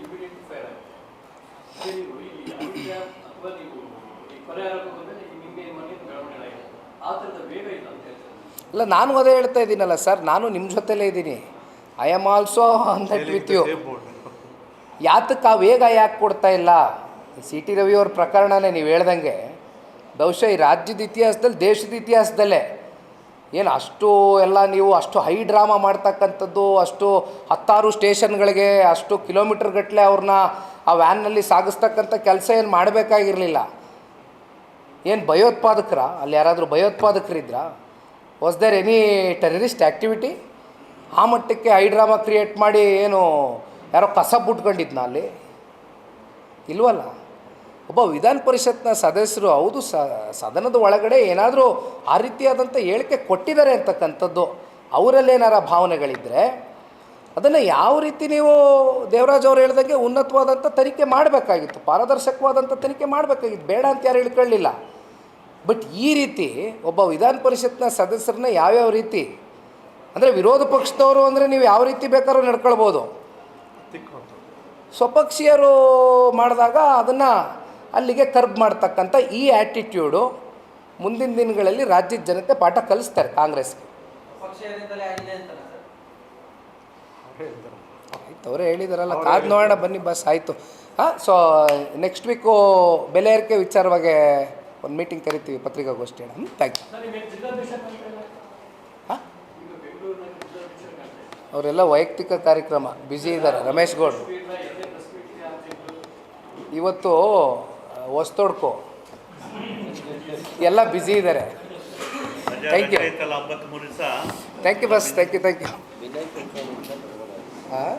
ಇಮಿಡಿಯೇಟ್ ಫೈರ್ ಆಗಿದೆ. ನೀವು ಇಲ್ಲಿ ಅಥವಾ ನೀವು ಈ ಪರಿಹಾರ ಬಂದರೆ ನಿಮಗೆ ಮನೆ ಬೆಳವಣಿಗೆ ಆಗಿದೆ, ಆ ಥರದ ವೇಗ ಇಲ್ಲ ಅಂತ ಹೇಳ್ತಾರೆ. ಇಲ್ಲ, ನಾನು ಅದೇ ಹೇಳ್ತಾ ಇದ್ದೀನಲ್ಲ ಸರ್, ನಾನು ನಿಮ್ಮ ಜೊತೆಲೇ ಇದ್ದೀನಿ. I am also on that with you. ಯಾತಕ್ಕೆ ಆ ವೇಗ ಯಾಕೆ ಕೊಡ್ತಾ ಇಲ್ಲ? ಸಿ ಟಿ ರವಿಯವ್ರ ಪ್ರಕರಣನೇ ನೀವು ಹೇಳ್ದಂಗೆ ಬಹುಶಃ ಈ ರಾಜ್ಯದ ಇತಿಹಾಸದಲ್ಲಿ, ದೇಶದ ಇತಿಹಾಸದಲ್ಲೇ ಏನು ಅಷ್ಟು ಎಲ್ಲ ನೀವು ಅಷ್ಟು ಹೈ ಡ್ರಾಮಾ ಮಾಡ್ತಕ್ಕಂಥದ್ದು, ಅಷ್ಟು 10 ಸ್ಟೇಷನ್ಗಳಿಗೆ ಅಷ್ಟು ಕಿಲೋಮೀಟರ್ ಗಟ್ಟಲೆ ಅವ್ರನ್ನ ಆ ವ್ಯಾನ್ನಲ್ಲಿ ಸಾಗಿಸ್ತಕ್ಕಂಥ ಕೆಲಸ ಏನು ಮಾಡಬೇಕಾಗಿರಲಿಲ್ಲ. ಏನು ಭಯೋತ್ಪಾದಕರ ಅಲ್ಲಿ ಯಾರಾದರೂ ಭಯೋತ್ಪಾದಕರಿದ್ರ? Was there any terrorist activity? ಆ ಮಟ್ಟಕ್ಕೆ ಹೈ ಡ್ರಾಮಾ ಕ್ರಿಯೇಟ್ ಮಾಡಿ ಏನು ಯಾರೋ ಕಸ ಬಿಟ್ಕೊಂಡಿದ್ನ ಅಲ್ಲಿ? ಇಲ್ವಲ್ಲ. ಒಬ್ಬ ವಿಧಾನ ಪರಿಷತ್ನ ಸದಸ್ಯರು ಹೌದು ಸದನದ ಒಳಗಡೆ ಏನಾದರೂ ಆ ರೀತಿಯಾದಂಥ ಹೇಳಿಕೆ ಕೊಟ್ಟಿದ್ದಾರೆ ಅಂತಕ್ಕಂಥದ್ದು ಅವರಲ್ಲೇನಾರ ಭಾವನೆಗಳಿದ್ದರೆ ಅದನ್ನು ಯಾವ ರೀತಿ ನೀವು ದೇವರಾಜ್ ಅವರು ಹೇಳ್ದಂಗೆ ಉನ್ನತವಾದಂಥ ತನಿಖೆ ಮಾಡಬೇಕಾಗಿತ್ತು, ಪಾರದರ್ಶಕವಾದಂಥ ತನಿಖೆ ಮಾಡಬೇಕಾಗಿತ್ತು. ಬೇಡ ಅಂತ ಯಾರು ಹೇಳ್ಕೊಳ್ಳಿಲ್ಲ. ಬಟ್ ಈ ರೀತಿ ಒಬ್ಬ ವಿಧಾನ ಪರಿಷತ್ನ ಸದಸ್ಯರನ್ನ ಯಾವ್ಯಾವ ರೀತಿ, ಅಂದರೆ ವಿರೋಧ ಪಕ್ಷದವರು ಅಂದರೆ ನೀವು ಯಾವ ರೀತಿ ಬೇಕಾದ್ರೂ ನಡ್ಕೊಳ್ಬೋದು, ಸ್ವಪಕ್ಷೀಯರು ಮಾಡಿದಾಗ ಅದನ್ನು ಅಲ್ಲಿಗೆ ಕರ್ಬ್ ಮಾಡ್ತಕ್ಕಂಥ ಈ ಆ್ಯಟಿಟ್ಯೂಡು ಮುಂದಿನ ದಿನಗಳಲ್ಲಿ ರಾಜ್ಯದ ಜನತೆ ಪಾಠ ಕಲಿಸ್ತಾರೆ ಕಾಂಗ್ರೆಸ್ಗೆ. ಪಕ್ಷದಿಂದಲೇ ಆಗಿದೆ ಅಂತಲ್ಲ ಸರ್? ಆಯ್ತು, ಅವರೇ ಹೇಳಿದಾರಲ್ಲ, ಕಾದು ನೋಡೋಣ ಬನ್ನಿ ಬಸ್. ಆಯಿತು. ಹಾಂ, ಸೊ ನೆಕ್ಸ್ಟ್ ವೀಕು ಬೆಲೆ ಏರಿಕೆ ವಿಚಾರವಾಗಿ ಒಂದು ಮೀಟಿಂಗ್ ಕರಿತೀವಿ, ಪತ್ರಿಕಾಗೋಷ್ಠಿ. Thank you. ಹಾಂ, ಅವರೆಲ್ಲ ವೈಯಕ್ತಿಕ ಕಾರ್ಯಕ್ರಮ ಬ್ಯುಸಿ ಇದ್ದಾರೆ. ರಮೇಶ್ ಗೌಡ್ರು ಇವತ್ತು ಹೊಸ್ತೊಡ್ಕೋ ಎಲ್ಲ ಬ್ಯುಸಿ ಇದ್ದಾರೆ. Thank you. Thank you boss. Thank you. ಹಾಂ.